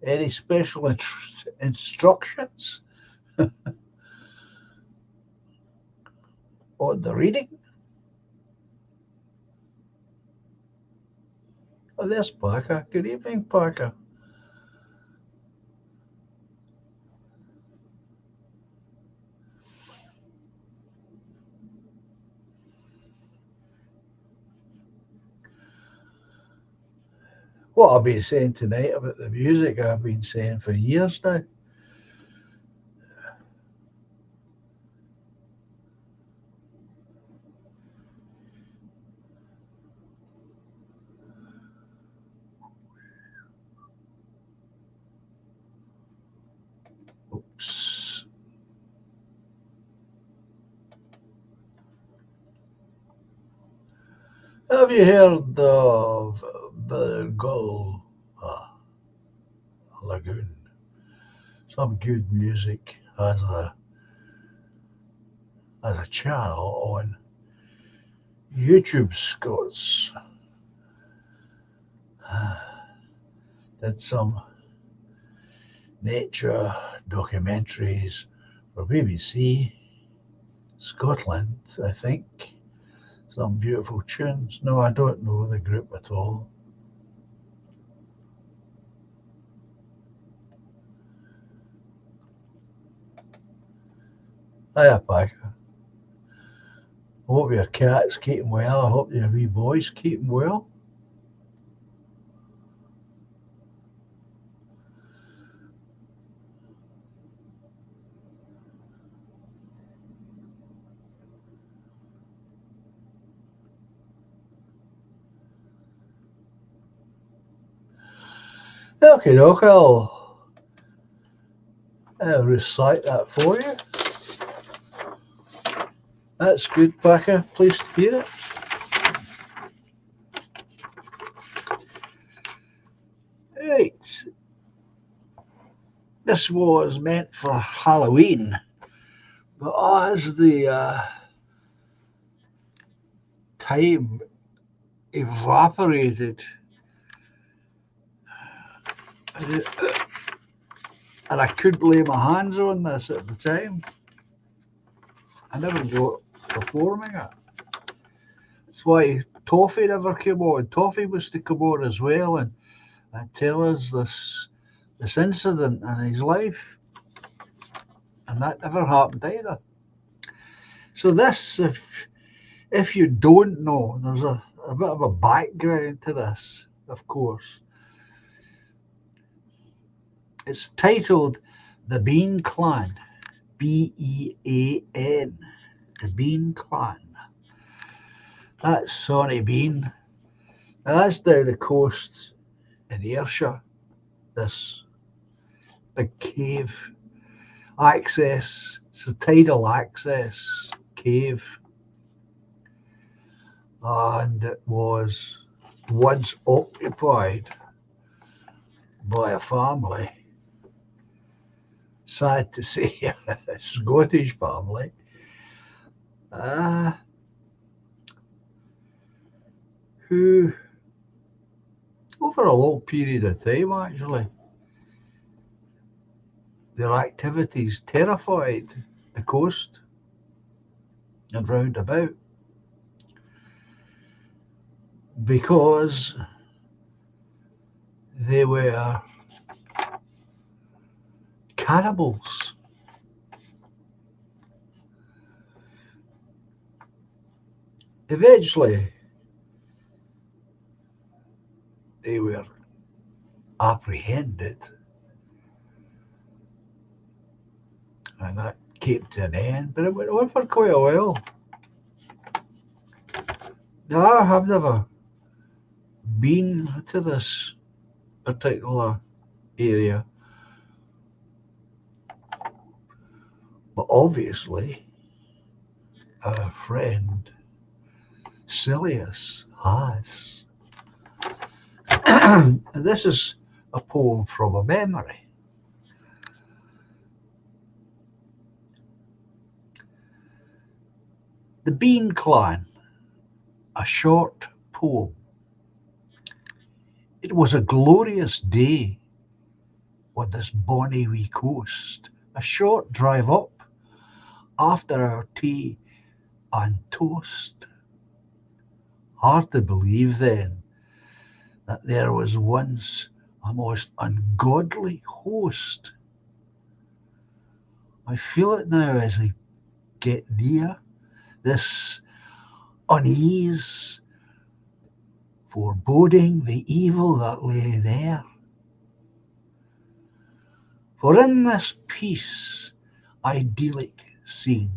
Any special instructions on the reading? Oh, there's Parker. Good evening, Parker. What I've been saying tonight about the music, I've been saying for years now. Oops. Have you heard of the Gull Lagoon? Some good music as a channel on YouTube, Scots. Did some nature documentaries for BBC Scotland, I think. Some beautiful tunes. No, I don't know the group at all. Hiya, Packer. I hope your cat's keeping well. I hope your wee boy's keeping well. Okay, doke, I'll recite that for you. That's good, Packer. Pleased to hear it. Right. This was meant for Halloween, but as the time evaporated, and I couldn't lay my hands on this at the time. I never got performing it. That's why Toffee never came on. Toffee was to come on as well and tell us this incident in his life, and that never happened either. So this, if you don't know, there's a bit of a background to this, of course. It's titled The Bean Clan, B-E-A-N, The Bean Clan. That's Sonny Bean. Now that's down the coast in Ayrshire, this big cave access, it's a tidal access cave, and it was once occupied by a family, sad to say, a Scottish family, who over a long period of time actually, their activities terrified the coast and round about, because they were cannibals. Eventually, they were apprehended, and that came to an end, but it went on for quite a while. Now, I have never been to this particular area, but obviously our friend Silius has. And this is a poem from a memory. The Bean Clan, a short poem. It was a glorious day on this bonny wee coast, a short drive up after our tea and toast. Hard to believe then that there was once a most ungodly host. I feel it now as I get near, this unease, foreboding the evil that lay there. For in this peace idyllic scene,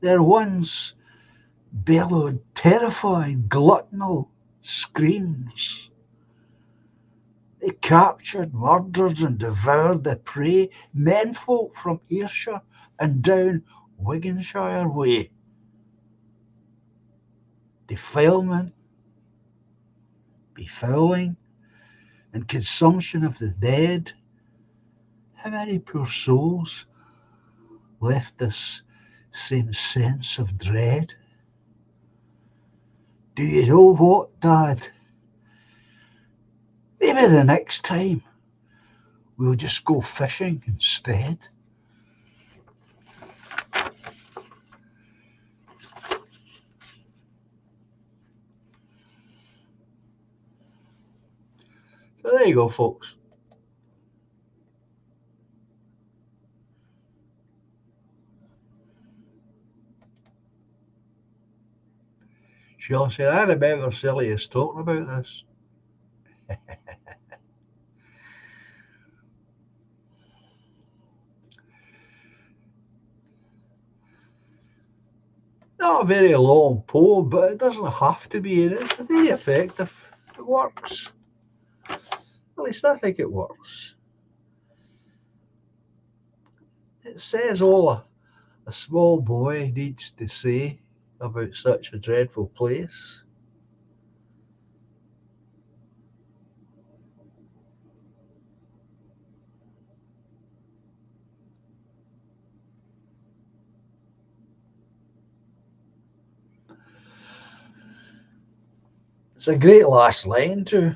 there once bellowed terrified gluttonal screams. They captured, murdered and devoured the prey, menfolk from Ayrshire and down Wigginshire way. Defilement, befouling and consumption of the dead. How many poor souls left this same sense of dread? Do you know what, Dad? Maybe the next time we'll just go fishing instead. So there you go, folks. Sheila said, I remember Silius talking about this. Not a very long poem, but it doesn't have to be. It's very effective. It works. At least I think it works. It says all a small boy needs to say about such a dreadful place. It's a great last line too.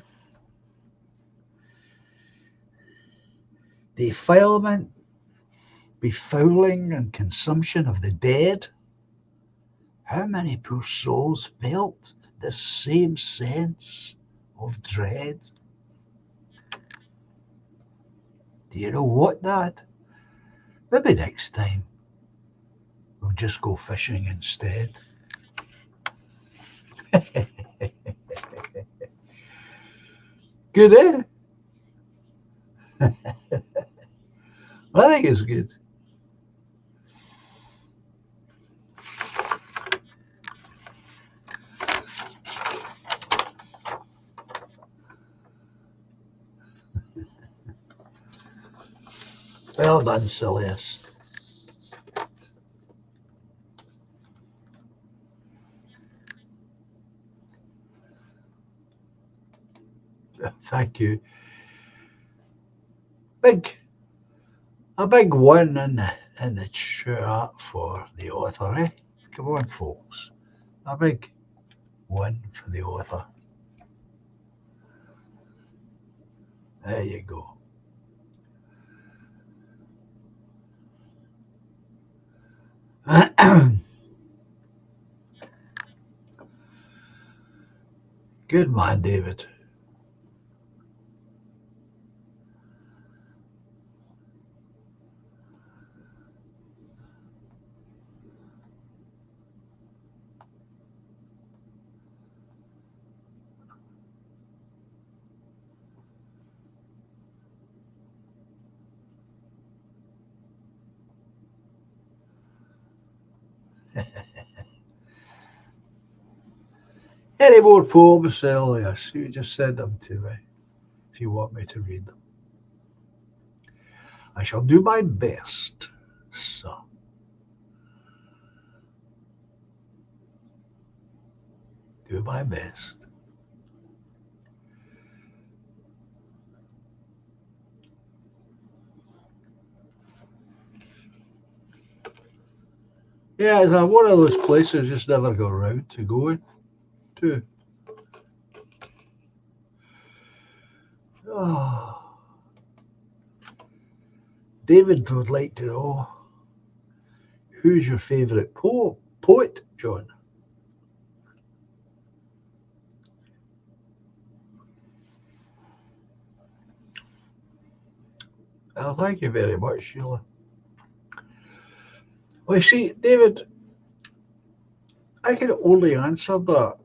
defilement, befouling, and consumption of the dead, how many poor souls felt the same sense of dread? Do you know what, Dad? Maybe next time we'll just go fishing instead. Good, eh? I think it's good. Well done, Celeste. Thank you. A big one in the chat for the author, eh? Come on, folks. A big one for the author. There you go. Good man, David. Any more poems, Elias? You just send them to me if you want me to read them. I shall do my best. So, do my best. Yeah, it's one of those places just never got around to going to. Oh. David would like to know, who's your favourite poet, John? Well, thank you very much, Sheila. Well, you see, David, I can only answer that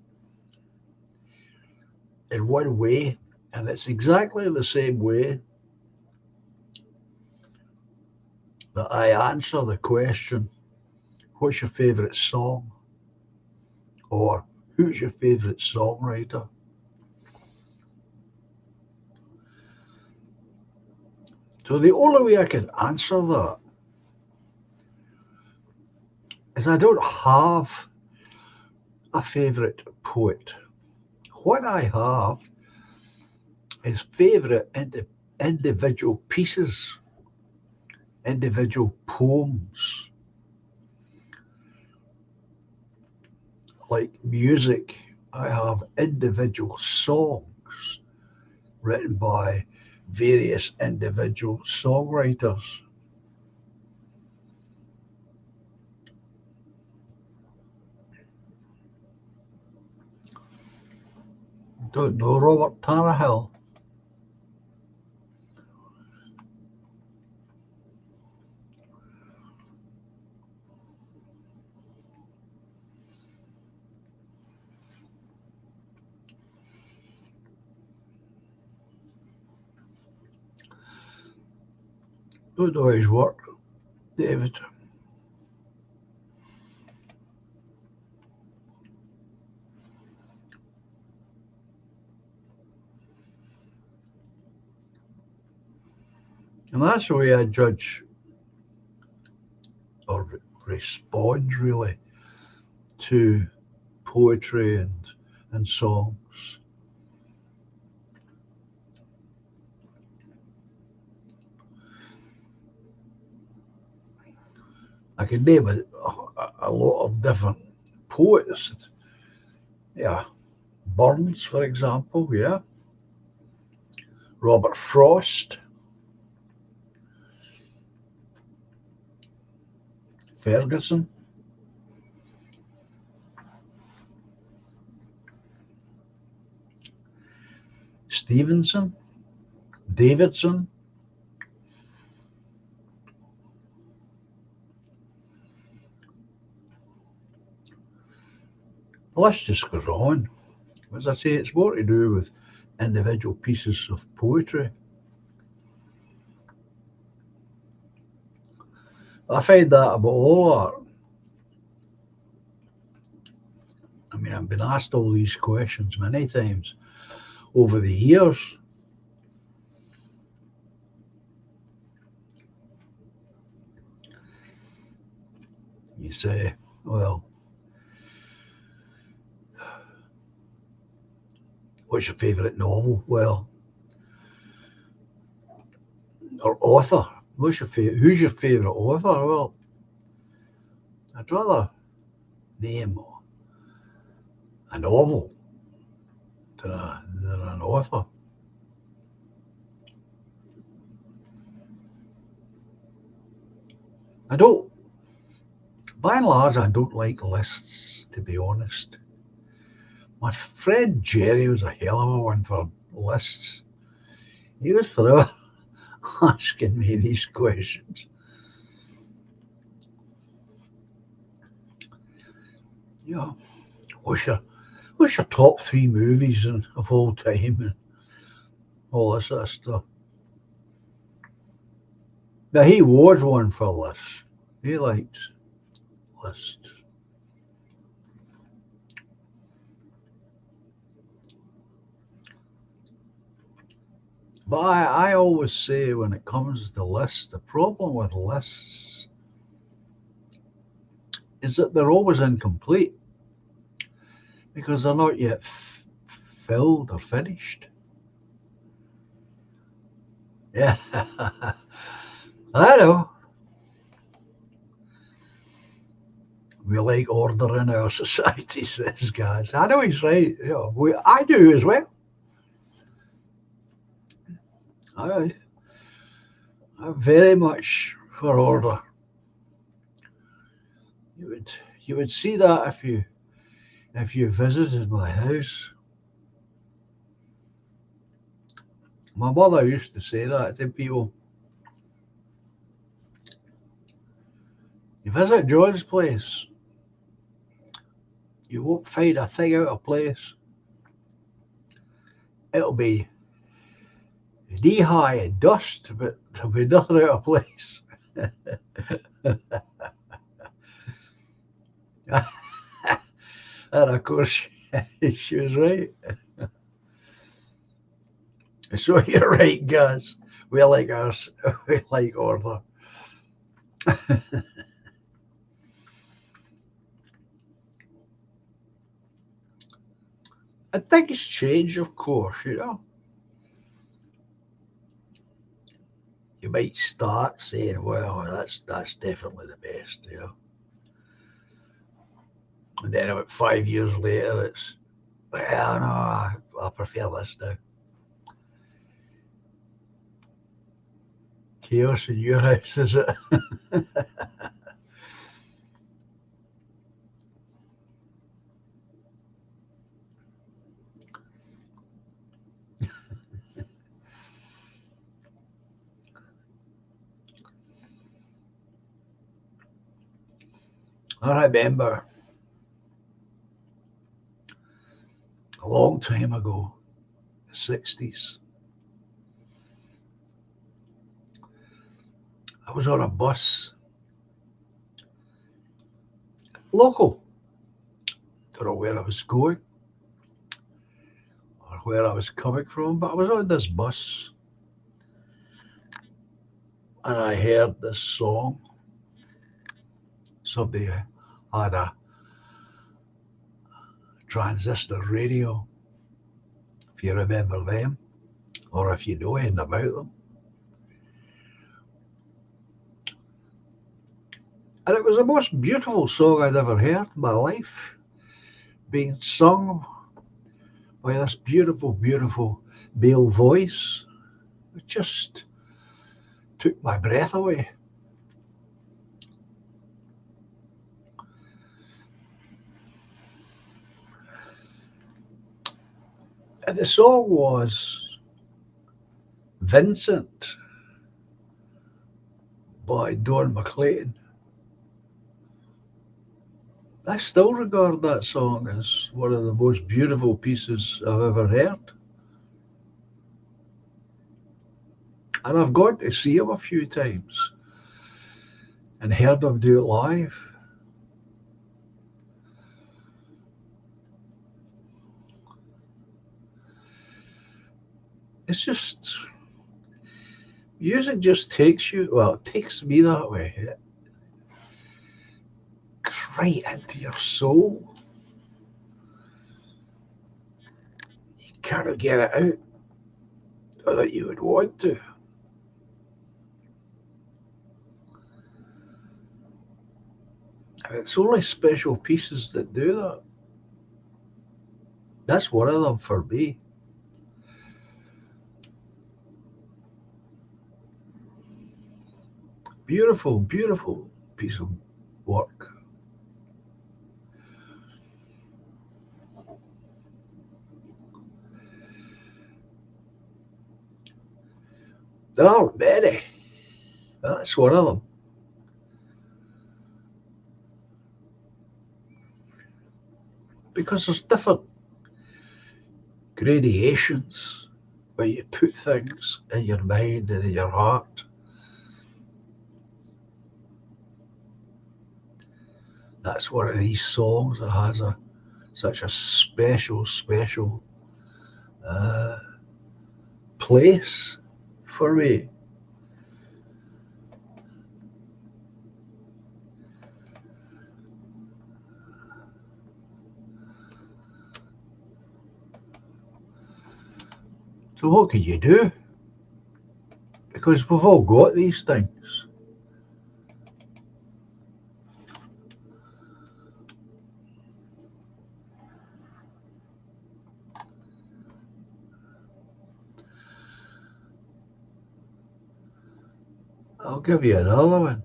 in one way, and it's exactly the same way that I answer the question, what's your favourite song? Or who's your favourite songwriter? So the only way I can answer that is I don't have a favourite poet. What I have is favourite individual pieces, individual poems. Like music, I have individual songs written by various individual songwriters. Don't know Robert Tannahill. Don't know his work, David. And that's the way I judge or respond really to poetry and songs. I could name a lot of different poets. Yeah, Burns, for example, yeah. Robert Frost, Ferguson, Stevenson, Davidson. The list just goes on. As I say, it's more to do with individual pieces of poetry. I find that about all art. I mean, I've been asked all these questions many times over the years. You say, well, what's your favourite novel? Well, or author. Who's your favourite author? Well, I'd rather name a novel than an author. By and large, I don't like lists, to be honest. My friend Jerry was a hell of a one for lists. He was forever asking me these questions. You know, what's your top 3 movies of all time and all this sort of stuff. Now he was one for lists. He liked lists. But I always say when it comes to lists, the problem with lists is that they're always incomplete because they're not yet filled or finished. Yeah, I know. We like order in our society, says guys. I know he's right. You know, I do as well. I'm very much for order. You would see that if you visited my house. My mother used to say that to people. You visit John's place, you won't find a thing out of place. It'll be knee-high in dust, but there'll be nothing out of place. And of course, she was right. So you're right, guys. We like ours. We like order. And things change, of course, you know. You might start saying, well, that's definitely the best, you know. And then about 5 years later, it's, well, no, I prefer this now. Chaos in your house, is it? I remember a long time ago, the 60s, I was on a bus, local. Don't know where I was going or where I was coming from, but I was on this bus and I heard this song. Somebody had a transistor radio, if you remember them, or if you know anything about them. And it was the most beautiful song I'd ever heard in my life, being sung by this beautiful, beautiful male voice. It just took my breath away. And the song was Vincent by Don McLean. I still regard that song as one of the most beautiful pieces I've ever heard. And I've gone to see him a few times and heard him do it live. It's just, music just takes you, well, it takes me that way. It's right into your soul. You can't get it out, or that you would want to. And it's only special pieces that do that. That's one of them for me. Beautiful, beautiful piece of work. There aren't many. That's one of them. Because there's different gradations where you put things in your mind and in your heart. That's one of these songs that has such a special place for me. So what can you do? Because we've all got these things. I'll give you another one.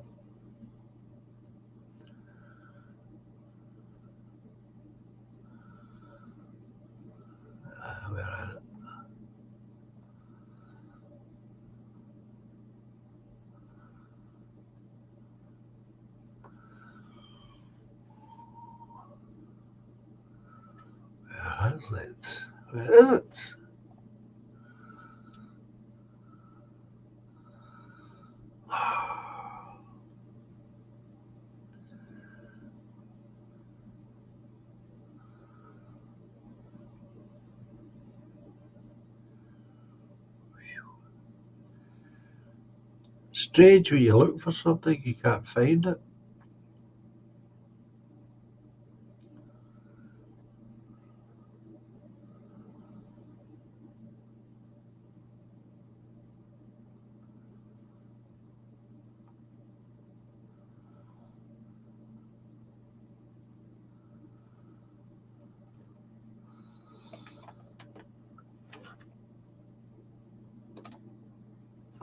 Where is it? Where is it? Where is it? Strange when you look for something, you can't find it.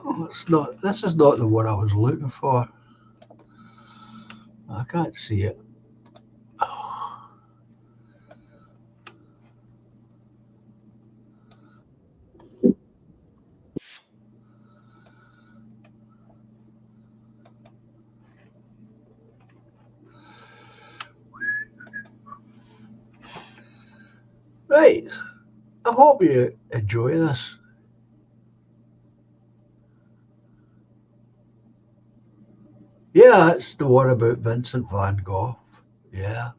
Oh, it's not. This is not the one I was looking for. I can't see it. Oh. Right. I hope you enjoy this. Yeah, it's the one about Vincent van Gogh. Yeah.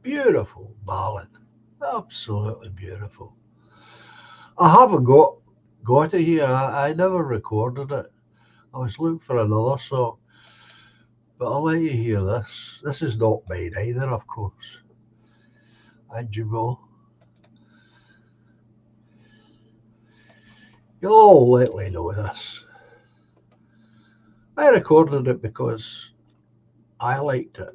Beautiful ballad. Absolutely beautiful. I haven't got it here. I never recorded it. I was looking for another song. But I'll let you hear this. This is not mine either, of course. And you will. You'll all let me know this. I recorded it because I liked it.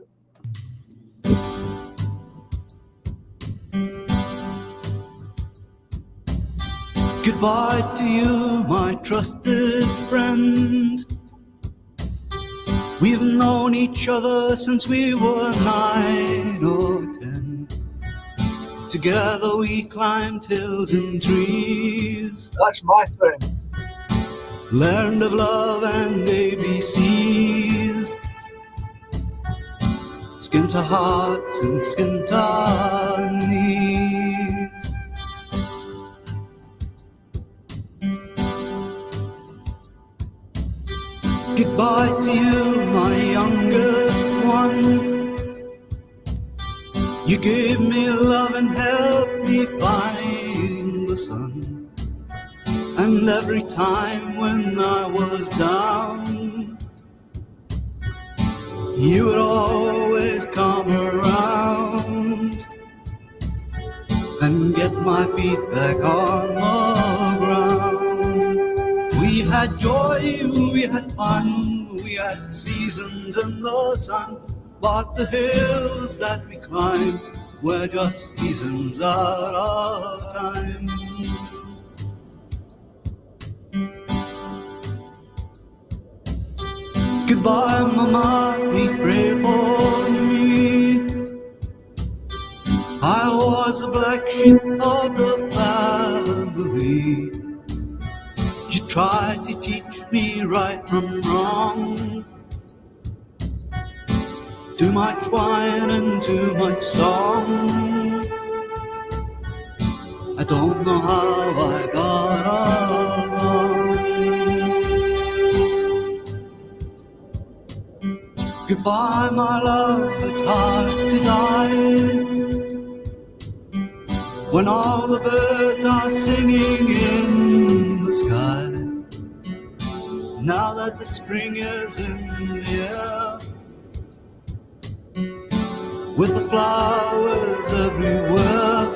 Goodbye to you, my trusted friend. We've known each other since we were 9 or 10. Together we climbed hills and trees, That's my friend. learned of love and ABCs. Skin to hearts and skin to our knees. Goodbye to you, my youngest one. You gave me love and helped me find the sun. And every time when I was down, you would always come around and get my feet back on the ground. We had joy, we had fun, we had seasons in the sun, but the hills that we climbed were just seasons out of time. Goodbye, Mama, please pray for me. I was the black sheep of the family. You tried to teach me right from wrong. Too much wine and too much song. I don't know how I got along. Goodbye, my love, it's hard to die when all the birds are singing in the sky. Now that the spring is in the air, with the flowers everywhere,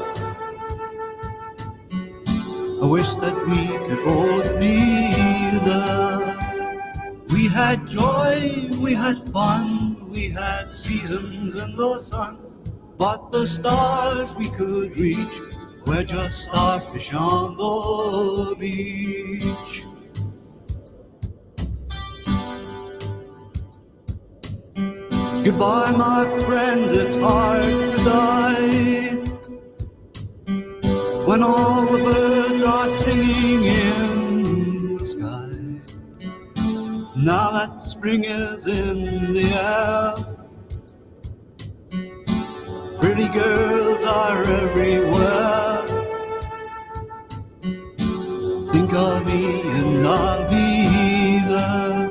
I wish that we could both be there. We had joy, we had fun, we had seasons in the sun, but the stars we could reach were just starfish on the beach. Goodbye, my friend, it's hard to die when all the birds are singing in the sky. Now that spring is in the air, pretty girls are everywhere. Think of me and I'll be there.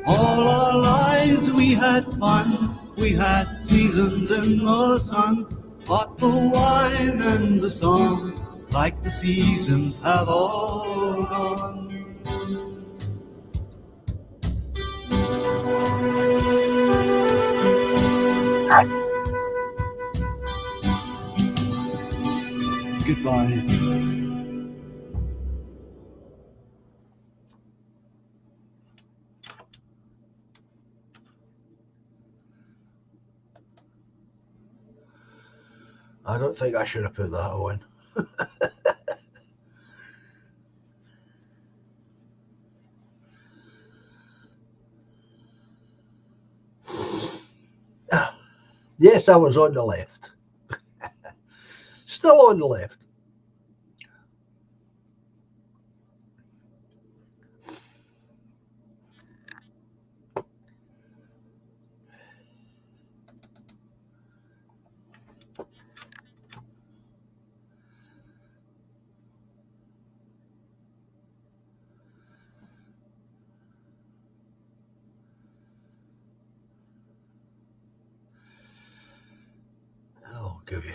All our lives we had fun, we had seasons in the sun, but the wine and the song, like the seasons, have all gone. Goodbye. I don't think I should have put that on. Yes, I was on the left. Still on the left. I'll give you.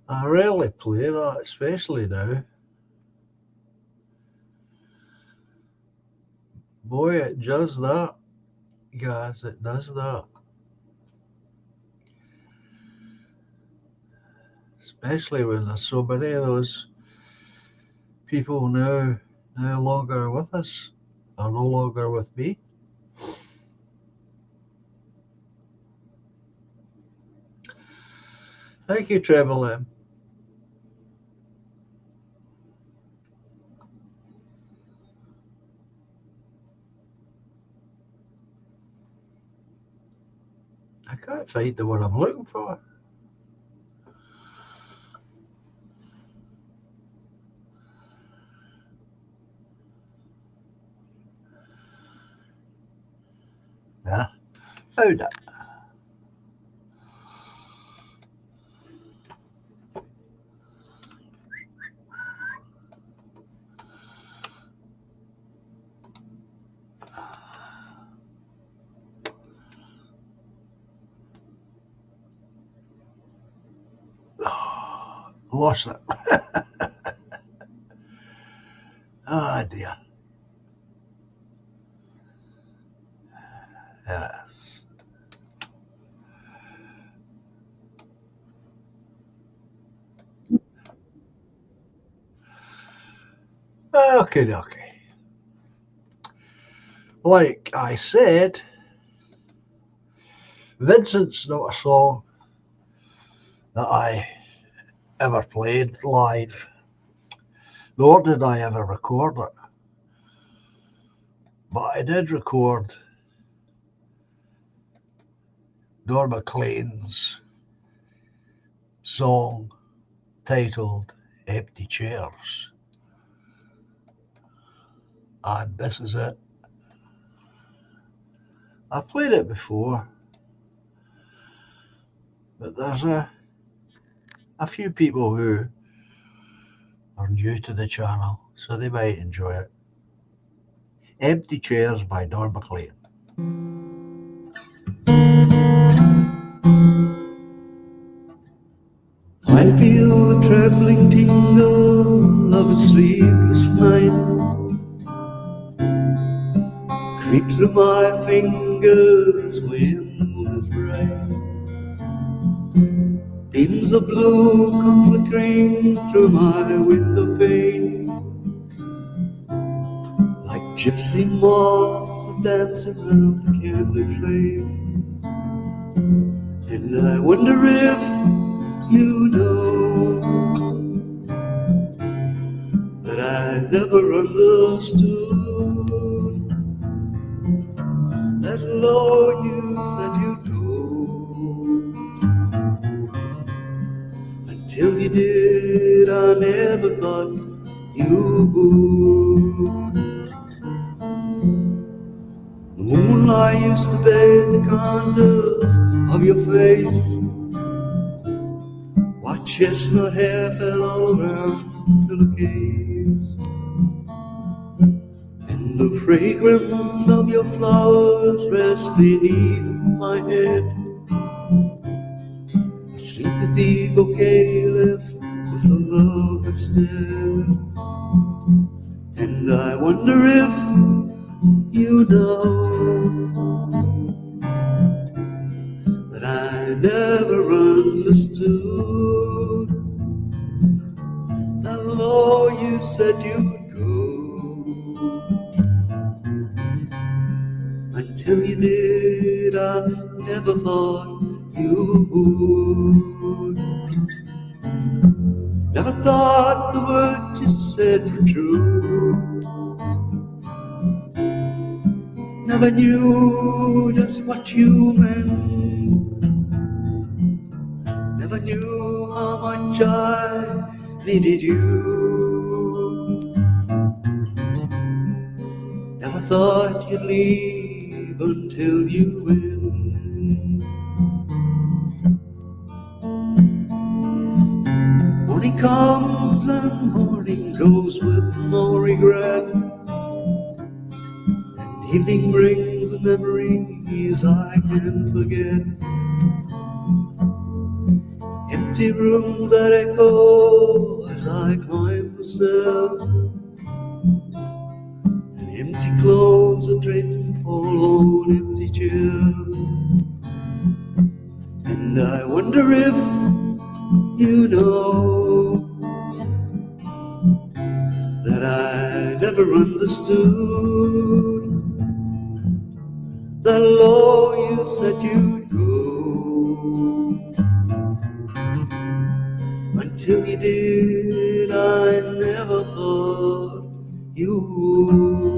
I rarely play that, especially now. Boy, it does that, guys. It does that. Especially when there's so many of those people now no longer with us, or no longer with me. Thank you, Treble M. I can't find the one I'm looking for. How'd it? Lost it. Ah, dear. There it is. Okay. Like I said, Vincent's not a song that I ever played live, nor did I ever record it. But I did record Don McLean's song titled Empty Chairs. And this is it. I played it before, but there's a few people who are new to the channel, so they might enjoy it. Empty Chairs by Don McLean. I feel the trembling tingle of a sleepless night creep through my fingers when the moon is bright. Beams of blue come flickering through my window pane like gypsy moths that dance around the candle flame. And I wonder if you know that I never understood that Lord you said you'd go. Until you did, I never thought you would. The moonlight used to bathe the contours of your face. White chestnut hair fell all around the pillowcase, and the fragrance of your flowers rests beneath my head. A sympathy bouquet left with the love instead. And I wonder if you know that I never understood that law you said you'd go. Until you did, I never thought you would. Never thought the words you said were true. Never knew just what you meant. Never knew how much I needed you. Never thought you'd leave until you went. Morning comes and morning goes with no regret, and evening brings the memories I can't forget. Empty rooms that echo as I climb the stairs, and empty clothes that drape fall on empty chairs. And I wonder if you know that I never understood that law you said you'd go. Until you did, I never thought you would.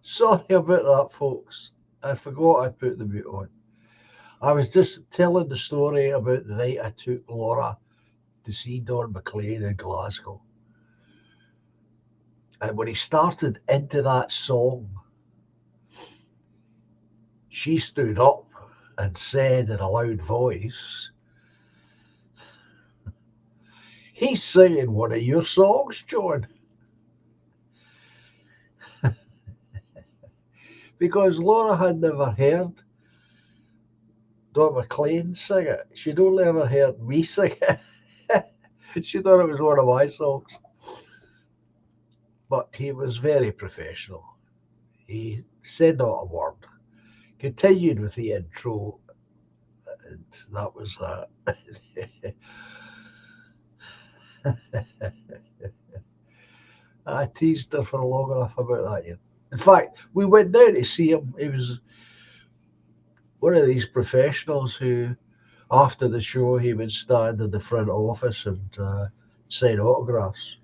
Sorry about that, folks. I forgot I put the mute on. I was just telling the story about the night I took Laura to see Don McLean in Glasgow. And when he started into that song, she stood up and said in a loud voice, "He's singing one of your songs, John." Because Laura had never heard Don McLean sing it. She'd only ever heard me sing it. She thought it was one of my songs. But he was very professional. He said not a word. Continued with the intro, and that was that. I teased her for long enough about that. Yeah. In fact, we went down to see him. He was one of these professionals who, after the show, he would stand in the front office and sign autographs.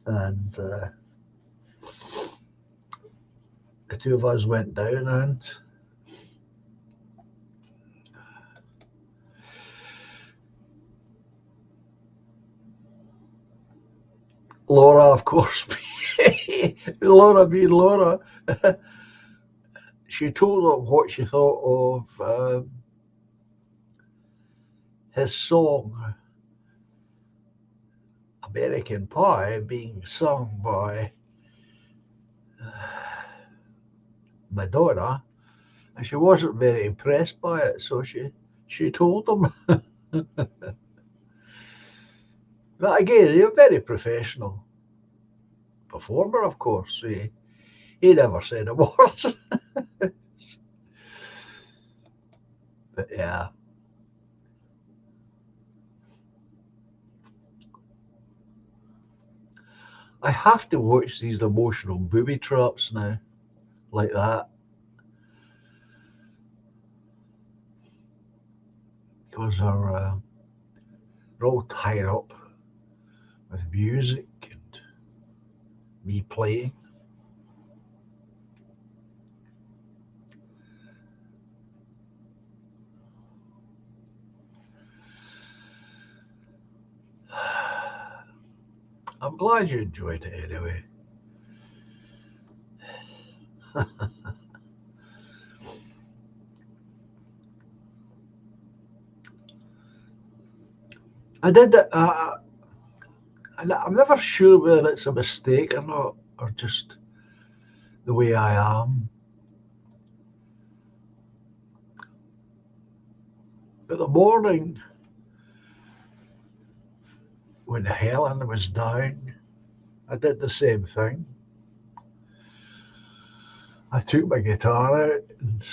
And the two of us went down, and Laura, of course, Laura being Laura, she told him what she thought of his song American Pie being sung by Madonna, and she wasn't very impressed by it, so she told him. But again, he's a very professional performer, of course. He never said a word. But yeah. I have to watch these emotional booby traps now, like that. Because they're all tied up with music and me playing. I'm glad you enjoyed it anyway. I did it. I'm never sure whether it's a mistake or not, or just the way I am. But the morning when Helen was down, I did the same thing. I took my guitar out and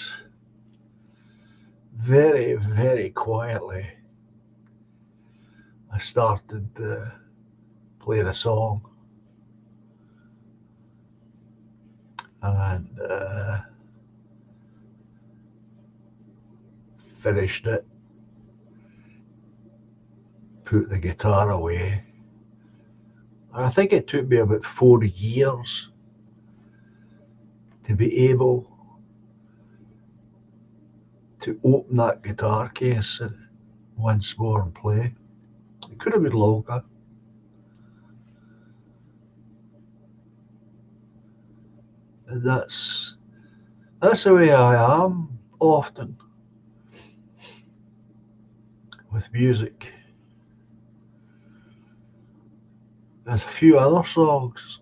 very, very quietly I started playing a song, and finished it, put the guitar away. And I think it took me about 4 years to be able to open that guitar case once more and play. It could have been longer. And that's the way I am often with music. There's a few other songs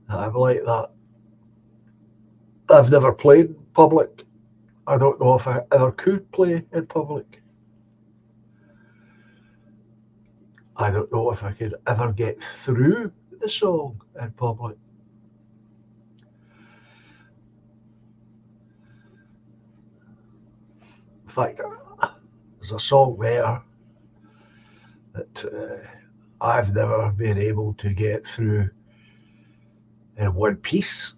that I'm like that. I've never played in public. I don't know if I ever could play in public. I don't know if I could ever get through the song in public. In fact, there's a song there that I've never been able to get through in one piece,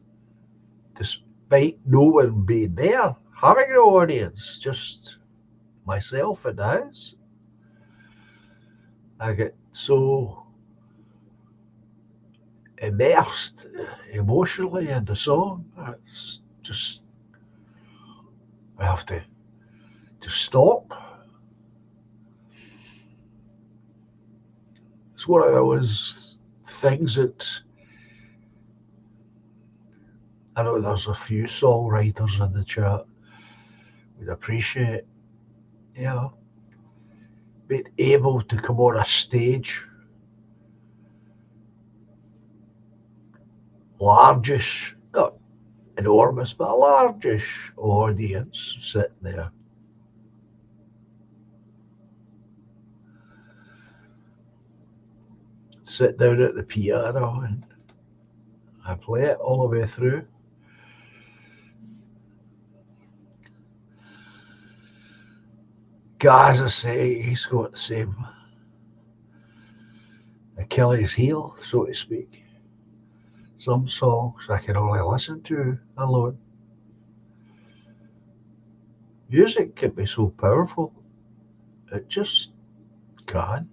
despite no one being there, having no audience, just myself in the house. I get so immersed emotionally in the song. It's just, I have to stop. It's one of those things that I know there's a few songwriters in the chat would appreciate, you know, being able to come on a stage, largish, not enormous, but a largish audience sitting there. Sit down at the piano and I play it all the way through. Guys, I say he's got the same Achilles heel, so to speak. Some songs I can only listen to alone. Music can be so powerful. It just can.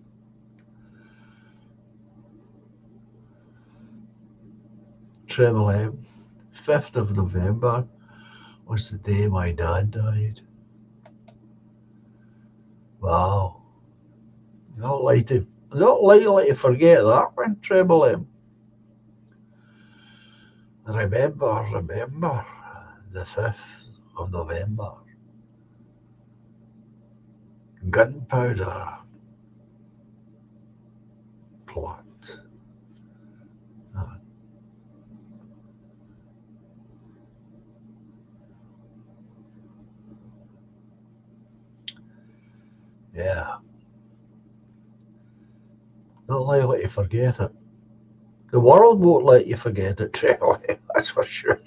Treble M, 5th of November was the day my dad died. Wow. Not likely to forget that one, Treble M. Remember the 5th of November. Gunpowder plot. Yeah. Not likely to forget it. The world won't let you forget it, Treble M, that's for sure.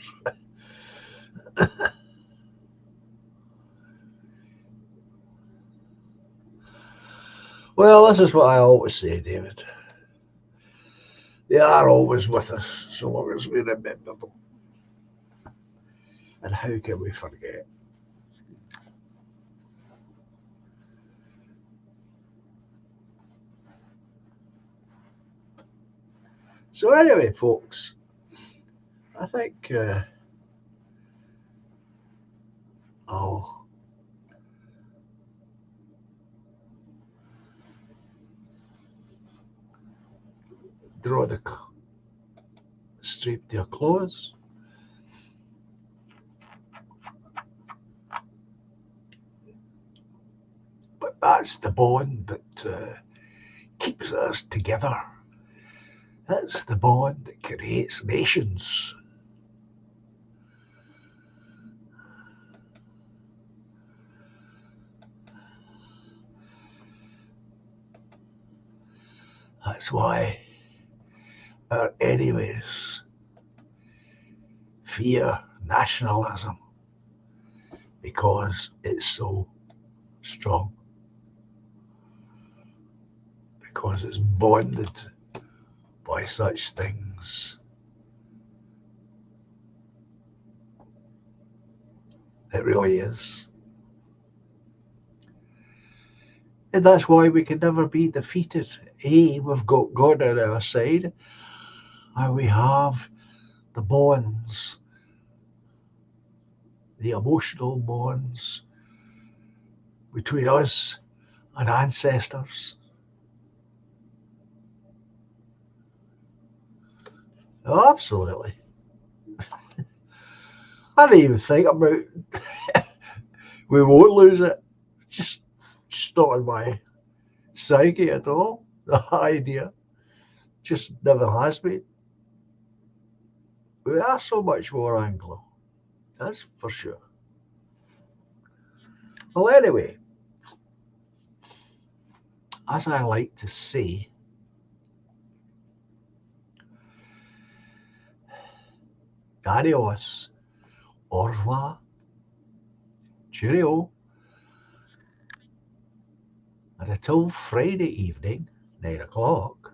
Well, this is what I always say, David. They are always with us, so long as we remember them. And how can we forget? So anyway, folks, I think I'll draw the stream to a close. But that's the bond that keeps us together. That's the bond that creates nations. That's why our enemies fear nationalism, because it's so strong, because it's bonded by such things. It really is. And that's why we can never be defeated. We've got God on our side, and we have the bonds, the emotional bonds between us and ancestors. Oh, absolutely. I didn't even think about we won't lose it. Just not in my psyche at all. The idea just never has been. We are so much more Anglo. That's for sure. Well, anyway, as I like to say, adios, au revoir, cheerio, and until Friday evening, 9 o'clock,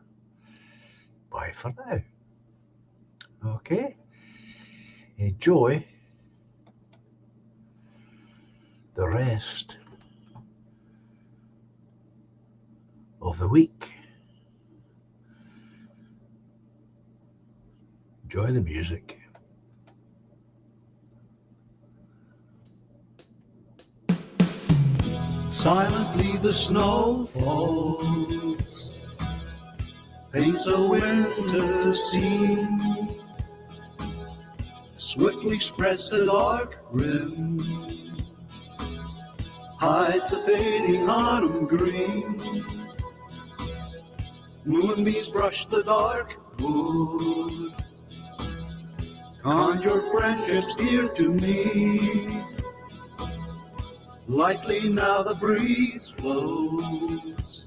bye for now. Okay? Enjoy the rest of the week. enjoy the music. Silently the snow falls, paints a winter scene, swiftly spreads the dark rim, hides a fading autumn green. Moonbeams brush the dark wood, conjure friendships dear to me. Lightly now the breeze flows,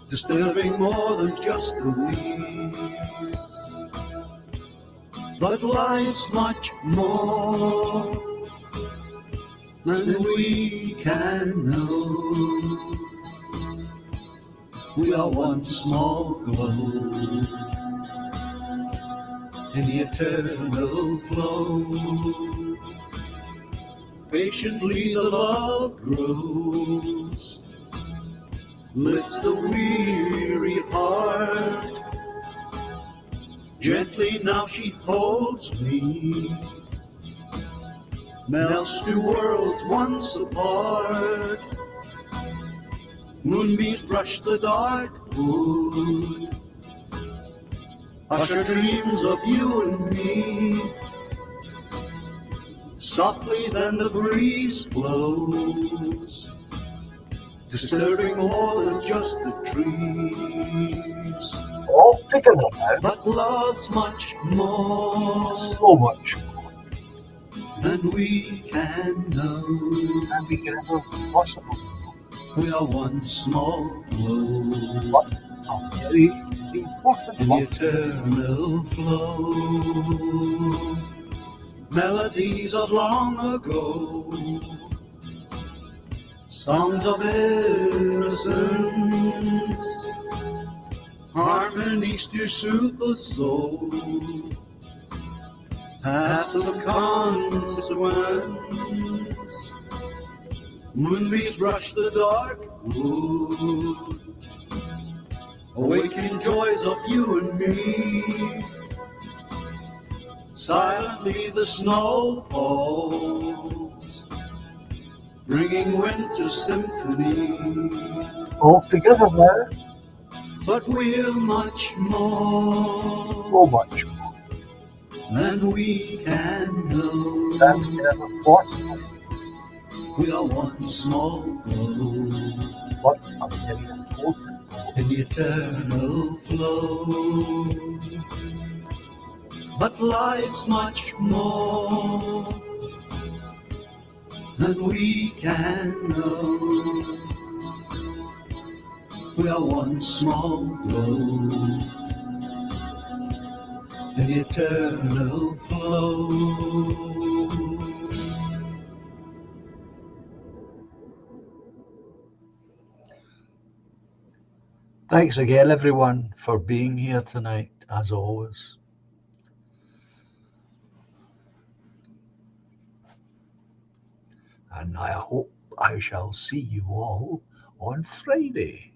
disturbing more than just the leaves. But life's much more than we can know. We are one small glow in the eternal flow. Patiently the love grows, lifts the weary heart. Gently now she holds me, melts two worlds once apart. Moonbeams brush the dark wood, usher dreams of you and me. Softly then the breeze blows, disturbing more than just the trees. All together now. But love's much more, So much more than we can know. than we can ever possible. We are one small glow But a very important in the one. eternal flow. Melodies of long ago, songs of innocence, harmonies to soothe the soul, past of consequence. Moonbeams brush the dark wood, awakening joys of you and me. Silently the snow falls, bringing winter symphony. All together now. But we're much more So much more than we can know. than we can ever possible. We are one small glow But a very important one. in the eternal flow. But life's much more than we can know. We are one small glow in the eternal flow. Thanks again, everyone, for being here tonight, as always. And I hope I shall see you all on Friday.